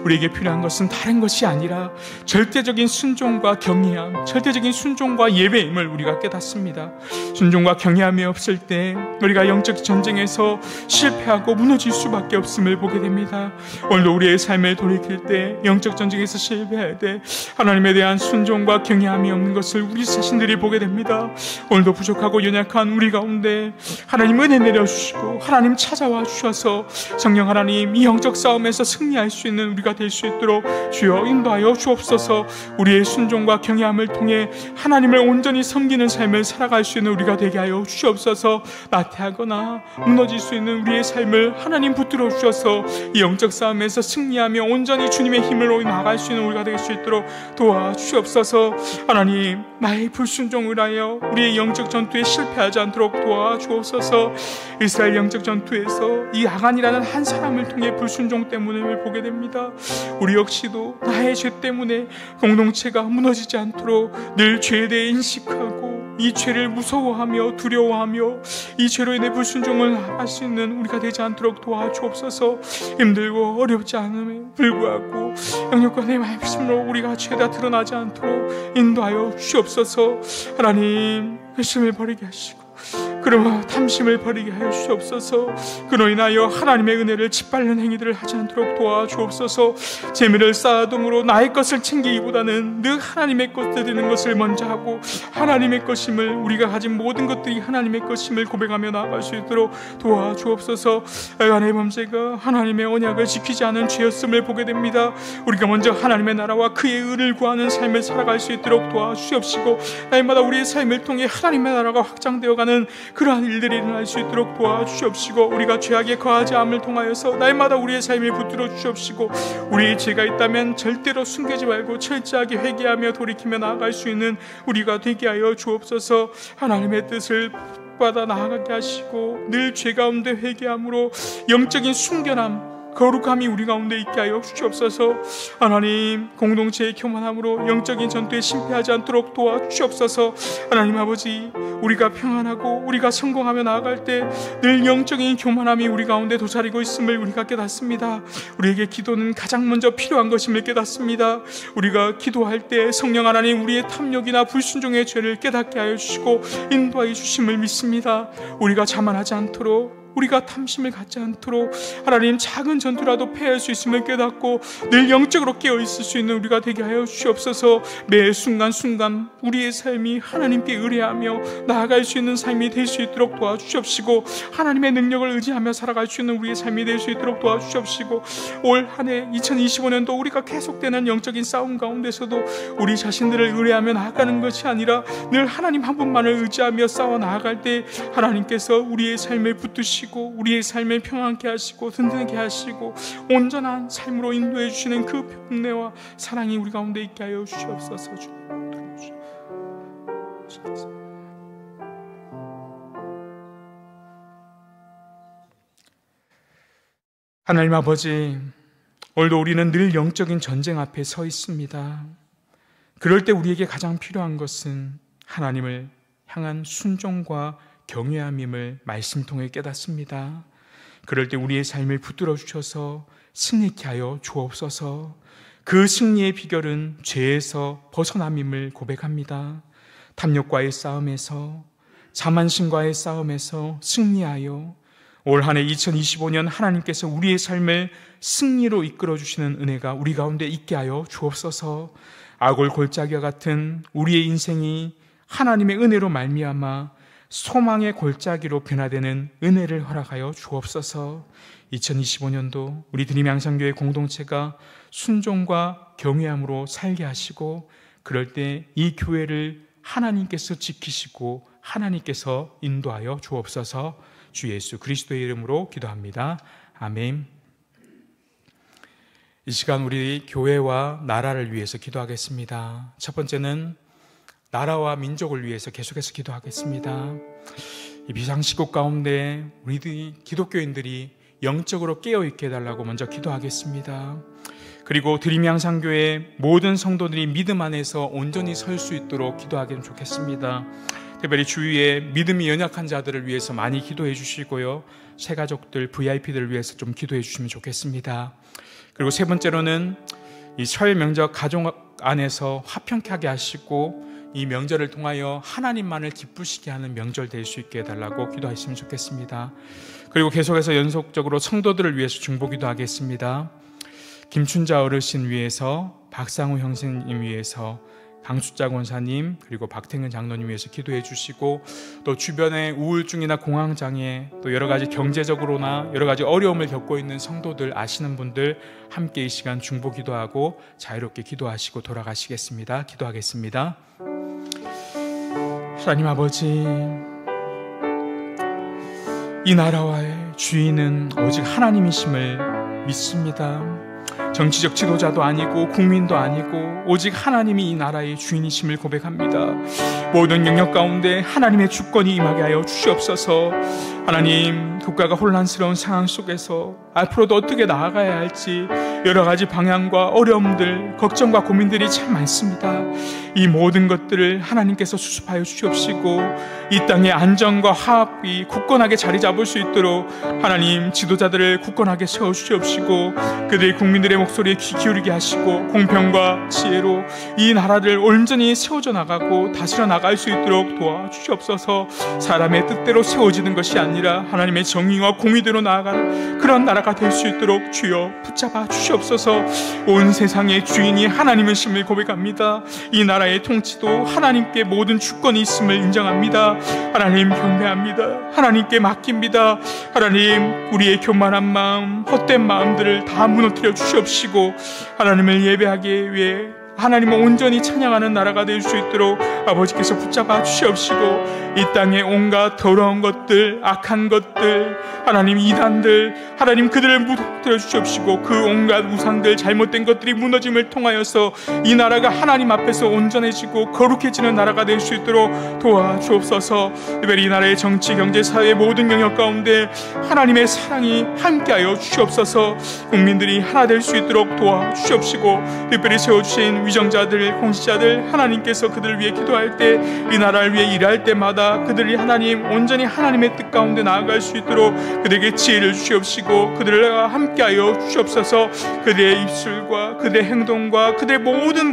우리에게 필요한 것은 다른 것이 아니라 절대적인 순종과 경외함, 절대적인 순종과 예배임을 우리가 깨닫습니다. 순종과 경외함이 없을 때 우리가 영적 전쟁에서 실패하고 무너질 수밖에 없음을 보게 됩니다. 오늘도 우리의 삶을 돌이킬 때 영적 전쟁에서 실패할 때 하나님에 대한 순종과 경외함이 없는 것을 우리 자신들이 보게 됩니다. 오늘도 부족하고 연약한 우리 가운데 하나님 은혜 내려주시고 하나님 찾아와 주셔서 성령 하나님 이 영적 싸움에서 승리할 수 있는 우리가 될 수 있도록 주여 인도하여 주옵소서. 우리의 순종과 경외함을 통해 하나님을 온전히 섬기는 삶을 살아갈 수 있는 우리가 되게 하여 주옵소서. 나태하거나 무너질 수 있는 우리의 삶을 하나님 붙들어 주셔서 이 영적 싸움에서 승리하며 온전히 주님의 힘으로 나아갈 수 있는 우리가 될 수 있도록 도와주옵소서. 하나님 나의 불순종을 하여 우리의 영적 전투에 실패하지 않도록 도와주옵소서. 이스라엘 영적 전투에서 이 아간이라는 한 사람을 통해 불순종 때문에 보게 됩니다. 우리 역시도 나의 죄 때문에 공동체가 무너지지 않도록 늘 죄에 대해 인식하고 이 죄를 무서워하며 두려워하며 이 죄로 인해 불순종을 할 수 있는 우리가 되지 않도록 도와주옵소서. 힘들고 어렵지 않음에 불구하고 영역과 내 말씀으로 우리가 죄가 드러나지 않도록 인도하여 주옵소서. 하나님 열심을 버리게 하시고 그러나 탐심을 버리게 하여 주옵소서. 그로 인하여 하나님의 은혜를 짓밟는 행위들을 하지 않도록 도와주옵소서. 재미를 쌓아둠으로 나의 것을 챙기기보다는 늘 하나님의 것을 드리는 것을 먼저 하고 하나님의 것임을, 우리가 가진 모든 것들이 하나님의 것임을 고백하며 나아갈 수 있도록 도와주옵소서. 아간의 범죄가 하나님의 언약을 지키지 않은 죄였음을 보게 됩니다. 우리가 먼저 하나님의 나라와 그의 의를 구하는 삶을 살아갈 수 있도록 도와주옵시고 날마다 우리의 삶을 통해 하나님의 나라가 확장되어가는 그러한 일들이 일어날 수 있도록 도와주옵시고 우리가 죄악에 거하지 않음을 통하여서 날마다 우리의 삶에 붙들어 주옵시고 우리의 죄가 있다면 절대로 숨기지 말고 철저하게 회개하며 돌이키며 나아갈 수 있는 우리가 되게 하여 주옵소서. 하나님의 뜻을 받아 나아가게 하시고 늘 죄 가운데 회개함으로 영적인 순결함, 거룩함이 우리 가운데 있게 하여 주옵소서. 하나님 공동체의 교만함으로 영적인 전투에 실패하지 않도록 도와주옵소서. 하나님 아버지 우리가 평안하고 우리가 성공하며 나아갈 때 늘 영적인 교만함이 우리 가운데 도사리고 있음을 우리가 깨닫습니다. 우리에게 기도는 가장 먼저 필요한 것임을 깨닫습니다. 우리가 기도할 때 성령 하나님 우리의 탐욕이나 불순종의 죄를 깨닫게 하여 주시고 인도하여 주심을 믿습니다. 우리가 자만하지 않도록 우리가 탐심을 갖지 않도록 하나님 작은 전투라도 패할 수 있음을 깨닫고 늘 영적으로 깨어있을 수 있는 우리가 되게 하여 주옵소서. 매 순간순간 우리의 삶이 하나님께 의뢰하며 나아갈 수 있는 삶이 될 수 있도록 도와주옵시고 하나님의 능력을 의지하며 살아갈 수 있는 우리의 삶이 될 수 있도록 도와주옵시고 올 한 해 2025년도 우리가 계속되는 영적인 싸움 가운데서도 우리 자신들을 의뢰하며 나아가는 것이 아니라 늘 하나님 한 분만을 의지하며 싸워 나아갈 때 하나님께서 우리의 삶을 붙드시고 주시고 우리의 삶을 평안케 하시고 든든하게 하시고 온전한 삶으로 인도해 주시는 그 은혜와 사랑이 우리 가운데 있게 하여 주시옵소서. 하나님 아버지, 오늘도 우리는 늘 영적인 전쟁 앞에 서 있습니다. 그럴 때 우리에게 가장 필요한 것은 하나님을 향한 순종과 경외함임을 말씀 통해 깨닫습니다. 그럴 때 우리의 삶을 붙들어 주셔서 승리케 하여 주옵소서. 그 승리의 비결은 죄에서 벗어남임을 고백합니다. 탐욕과의 싸움에서, 자만심과의 싸움에서 승리하여 올 한 해 2025년 하나님께서 우리의 삶을 승리로 이끌어 주시는 은혜가 우리 가운데 있게 하여 주옵소서. 악골 골짜기와 같은 우리의 인생이 하나님의 은혜로 말미암아 소망의 골짜기로 변화되는 은혜를 허락하여 주옵소서. 2025년도 우리 드림 양산교회 공동체가 순종과 경외함으로 살게 하시고, 그럴 때 이 교회를 하나님께서 지키시고 하나님께서 인도하여 주옵소서. 주 예수 그리스도의 이름으로 기도합니다. 아멘. 이 시간 우리 교회와 나라를 위해서 기도하겠습니다. 첫 번째는 나라와 민족을 위해서 계속해서 기도하겠습니다. 이 비상시국 가운데 우리 기독교인들이 영적으로 깨어있게 해달라고 먼저 기도하겠습니다. 그리고 드림 양산교회 모든 성도들이 믿음 안에서 온전히 설 수 있도록 기도하기는 좋겠습니다. 특별히 주위에 믿음이 연약한 자들을 위해서 많이 기도해 주시고요, 새 가족들, VIP들을 위해서 좀 기도해 주시면 좋겠습니다. 그리고 세 번째로는 이 설 명절 가족 안에서 화평케 하게 하시고 이 명절을 통하여 하나님만을 기쁘시게 하는 명절 될 수 있게 해달라고 기도하시면 좋겠습니다. 그리고 계속해서 연속적으로 성도들을 위해서 중보기도 하겠습니다. 김춘자 어르신 위해서, 박상우 형제님 위해서, 강수자 권사님, 그리고 박태근 장로님 위해서 기도해 주시고, 또 주변에 우울증이나 공황장애, 또 여러 가지 경제적으로나 여러 가지 어려움을 겪고 있는 성도들 아시는 분들 함께 이 시간 중보 기도하고 자유롭게 기도하시고 돌아가시겠습니다. 기도하겠습니다. 하나님 아버지, 이 나라와의 주인은 오직 하나님이심을 믿습니다. 정치적 지도자도 아니고 국민도 아니고 오직 하나님이 이 나라의 주인이심을 고백합니다. 모든 영역 가운데 하나님의 주권이 임하게 하여 주시옵소서. 하나님, 국가가 혼란스러운 상황 속에서 앞으로도 어떻게 나아가야 할지 여러 가지 방향과 어려움들, 걱정과 고민들이 참 많습니다. 이 모든 것들을 하나님께서 수습하여 주시옵시고 이 땅의 안정과 화합이 굳건하게 자리 잡을 수 있도록 하나님, 지도자들을 굳건하게 세워주시옵시고 그들의 국민들의 목소리에 귀 기울이게 하시고 공평과 지혜로 이 나라를 온전히 세워져 나가고 다스려 나갈 수 있도록 도와주시옵소서. 사람의 뜻대로 세워지는 것이 아니라 하나님의 정의와 공의대로 나아가는 그런 나라가 될 수 있도록 주여 붙잡아 주시옵소서. 온 세상의 주인이 하나님이심을 고백합니다. 이 나라의 통치도 하나님께 모든 주권이 있음을 인정합니다. 하나님 경배합니다. 하나님께 맡깁니다. 하나님, 우리의 교만한 마음, 헛된 마음들을 다 무너뜨려 주시옵시고 하나님을 예배하기 위해 하나님을 온전히 찬양하는 나라가 될 수 있도록 아버지께서 붙잡아 주시옵시고 이 땅의 온갖 더러운 것들, 악한 것들, 하나님 이단들, 하나님 그들을 무너뜨려 주시옵시고 그 온갖 우상들, 잘못된 것들이 무너짐을 통하여서 이 나라가 하나님 앞에서 온전해지고 거룩해지는 나라가 될 수 있도록 도와주옵소서. 특별히 이 나라의 정치, 경제, 사회 모든 영역 가운데 하나님의 사랑이 함께하여 주시옵소서. 국민들이 하나 될 수 있도록 도와주시옵시고 특별히 세워주신 위정자들, 공직자들, 하나님께서 그들을 위해 기도할 때, 이 나라를 위해 일할 때마다 그들이 하나님 온전히 하나님의 뜻 가운데 나아갈 수 있도록 그들에게 지혜를 주시옵시고 그들과 함께하여 주시옵소서. 그들의 입술과 그들의 행동과 그들의 모든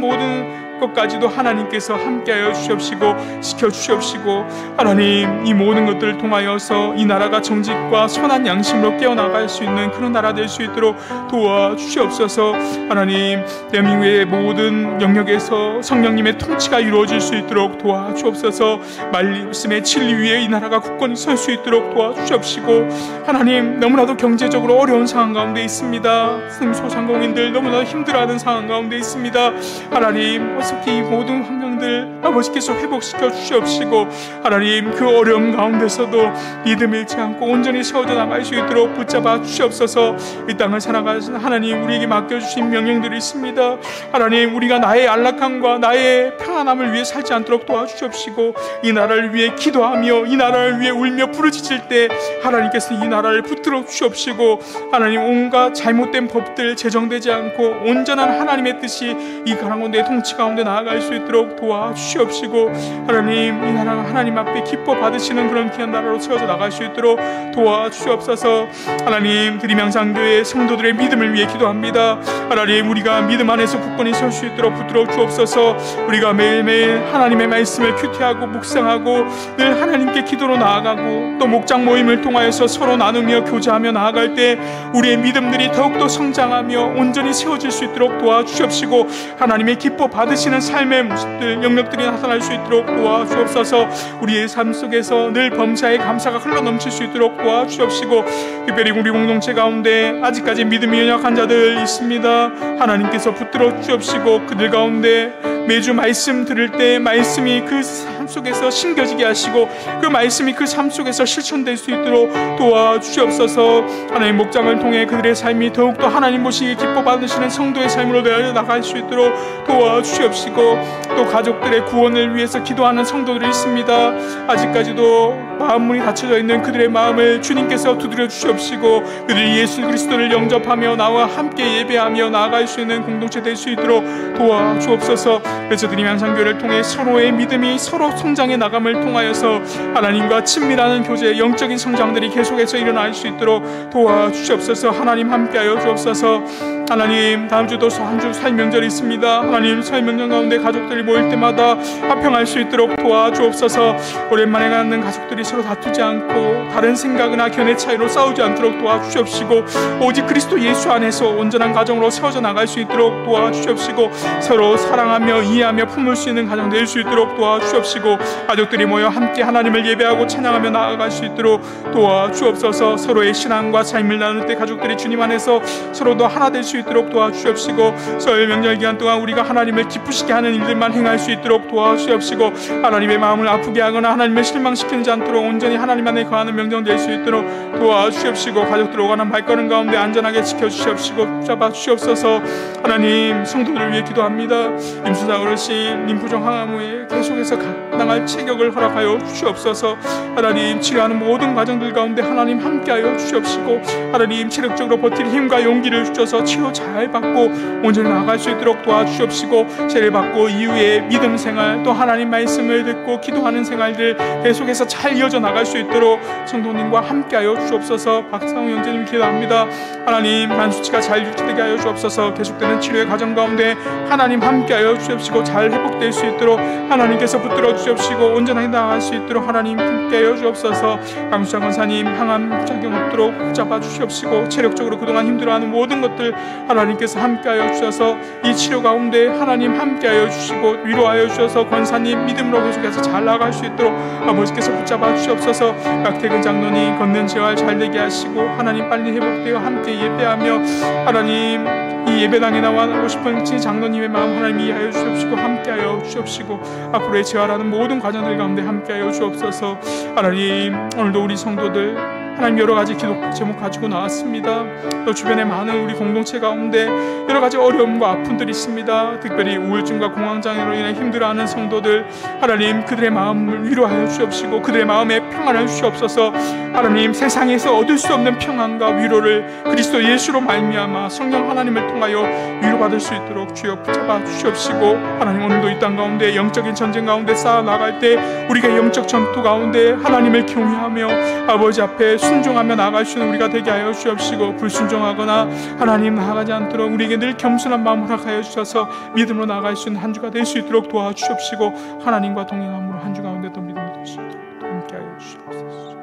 것까지도 하나님께서 함께하여 주시옵시고 지켜주시옵시고 하나님, 이 모든 것들을 통하여서 이 나라가 정직과 선한 양심으로 깨어나갈 수 있는 그런 나라 될 수 있도록 도와주시옵소서. 하나님, 대한민국의 모든 영역에서 성령님의 통치가 이루어질 수 있도록 도와주옵소서. 말씀의 진리 위에 이 나라가 굳건히 설 수 있도록 도와주시옵시고 하나님, 너무나도 경제적으로 어려운 상황 가운데 있습니다. 소상공인들 너무나도 힘들어하는 상황 가운데 있습니다. 하나님, 계속히 이 모든 환경들 아버지께서 회복시켜 주시옵시고 하나님 그 어려움 가운데서도 믿음 잃지 않고 온전히 세워져 나갈 수 있도록 붙잡아 주시옵소서. 이 땅을 살아가신 하나님 우리에게 맡겨주신 명령들이 있습니다. 하나님 우리가 나의 안락함과 나의 평안함을 위해 살지 않도록 도와주시옵시고 이 나라를 위해 기도하며 이 나라를 위해 울며 부르짖을 때 하나님께서 이 나라를 붙들어 주시옵시고 하나님 온갖 잘못된 법들 제정되지 않고 온전한 하나님의 뜻이 이 가운데 통치 가운데 나아갈 수 있도록 도와주시옵시고 하나님 이 나라가 하나님 앞에 기뻐 받으시는 그런 귀한 나라로 세워져 나갈 수 있도록 도와주시옵소서. 하나님 드림양산교회 성도들의 믿음을 위해 기도합니다. 하나님 우리가 믿음 안에서 굳건히 설 수 있도록 붙들어 주옵소서. 우리가 매일매일 하나님의 말씀을 큐티하고 묵상하고 늘 하나님께 기도로 나아가고 또 목장 모임을 통하여서 서로 나누며 교제하며 나아갈 때 우리의 믿음들이 더욱더 성장하며 온전히 세워질 수 있도록 도와주시옵시고 하나님의 기뻐 받으시는 삶의 모습들 영역들이 나타날 수 있도록 도와주옵소서. 우리의 삶 속에서 늘 범사의 감사가 흘러넘칠 수 있도록 도와주옵시고 특별히 우리 공동체 가운데 아직까지 믿음이 연약한 자들 있습니다. 하나님께서 붙들어 주옵시고 그들 가운데 매주 말씀 들을 때 말씀이 그 삶 속에서 심겨지게 하시고 그 말씀이 그 삶 속에서 실천될 수 있도록 도와주시옵소서. 하나님 목장을 통해 그들의 삶이 더욱더 하나님 보시기에 기뻐 받으시는 성도의 삶으로 나아갈 수 있도록 도와주시옵시고 또 가족들의 구원을 위해서 기도하는 성도들이 있습니다. 아직까지도 마음문이 닫혀져 있는 그들의 마음을 주님께서 두드려 주시옵시고 그들이 예수 그리스도를 영접하며 나와 함께 예배하며 나아갈 수 있는 공동체 될 수 있도록 도와주옵소서. 그래서 드림양산교회를 통해 서로의 믿음이 서로 성장해 나감을 통하여서 하나님과 친밀하는 교제 영적인 성장들이 계속해서 일어날 수 있도록 도와주시옵소서. 하나님 함께하여 주옵소서. 하나님 다음 주도 한 주 설 명절이 있습니다. 하나님 설 명절 가운데 가족들이 모일 때마다 화평할 수 있도록 도와주옵소서. 오랜만에 갖는 가족들이 서로 다투지 않고 다른 생각이나 견해 차이로 싸우지 않도록 도와주시옵시고 오직 그리스도 예수 안에서 온전한 가정으로 세워져 나갈 수 있도록 도와주시옵시고 서로 사랑하며 이해하며 품을 수 있는 가정 될 수 있도록 도와주시옵시고 가족들이 모여 함께 하나님을 예배하고 찬양하며 나아갈 수 있도록 도와주옵소서. 서로의 신앙과 삶을 나눌 때 가족들이 주님 안에서 서로도 하나 될 수 있도록 도와주옵시고 설 명절 기간 동안 우리가 하나님을 기쁘시게 하는 일들만 행할 수 있도록 도와주옵시고 하나님의 마음을 아프게 하거나 하나님을 실망시키지 않도록 온전히 하나님 안에 거하는 명령 될 수 있도록 도와주옵시고 가족들 오가는 발걸음 가운데 안전하게 지켜주시옵시고 잡아주시옵소서. 하나님 성도들을 위해 기도합니다. 임수자 어르신 림프종 항암후에 계속해서 감당할 체격을 허락하여 주시옵소서. 하나님 치료하는 모든 과정들 가운데 하나님 함께하여 주시옵시고 하나님 체력적으로 버틸 힘과 용기를 주셔서 치료 잘 받고 온전히 나아갈 수 있도록 도와주시옵시고 세례 받고 이후에 믿음 생활 또 하나님 말씀을 듣고 기도하는 생활들 계속해서 잘 이어져 나갈 수 있도록 성도님과 함께하여 주옵소서. 박상우 형제님 기도합니다. 하나님 간수치가 잘 유지되게 하여 주옵소서. 계속되는 치료의 과정 가운데 하나님 함께하여 주옵시고 잘 회복될 수 있도록 하나님께서 붙들어 주옵시고 온전하게 나아갈 수 있도록 하나님 함께하여 주옵소서. 강수장 권사님 항암 작용 없도록 붙잡아 주시옵시고 체력적으로 그동안 힘들어하는 모든 것들 하나님께서 함께하여 주셔서 이 치료 가운데 하나님 함께하여 주시고 위로하여 주셔서 권사님 믿음으로 계속해서 잘 나아갈 수 있도록 아버지께서 붙잡아 주시옵소서. 박태근 장로님 걷는 재활 잘되게 하시고 하나님 빨리 회복되어 함께 예배하며 하나님 이 예배당에 나와나고 싶은 장로님의 마음 하나님 이해하여 주시옵시고 함께하여 주시옵시고 앞으로의 재활하는 모든 과정들 가운데 함께하여 주옵소서. 하나님 오늘도 우리 성도들 하나님 여러 가지 기도 제목 가지고 나왔습니다. 또 주변에 많은 우리 공동체 가운데 여러 가지 어려움과 아픔들이 있습니다. 특별히 우울증과 공황장애로 인해 힘들어하는 성도들 하나님 그들의 마음을 위로하여 주옵시고 그들의 마음에 평안을 주시옵소서. 하나님 세상에서 얻을 수 없는 평안과 위로를 그리스도 예수로 말미암아 성령 하나님을 통하여 위로받을 수 있도록 주여 붙잡아 주시옵시고 하나님 오늘도 이 땅 가운데 영적인 전쟁 가운데 쌓아 나갈 때 우리가 영적 전투 가운데 하나님을 경외하며 아버지 앞에 순종하며 나아갈 수 있는 우리가 되게 하여 주옵시고 불순종하거나 하나님 나아가지 않도록 우리에게 늘 겸손한 마음을 허락하여 주셔서 믿음으로 나아갈 수 있는 한 주가 될 수 있도록 도와주시옵시고 하나님과 동행함으로 한 주 가운데 또 믿음을 될 수 있도록 함께하여 주시옵소서.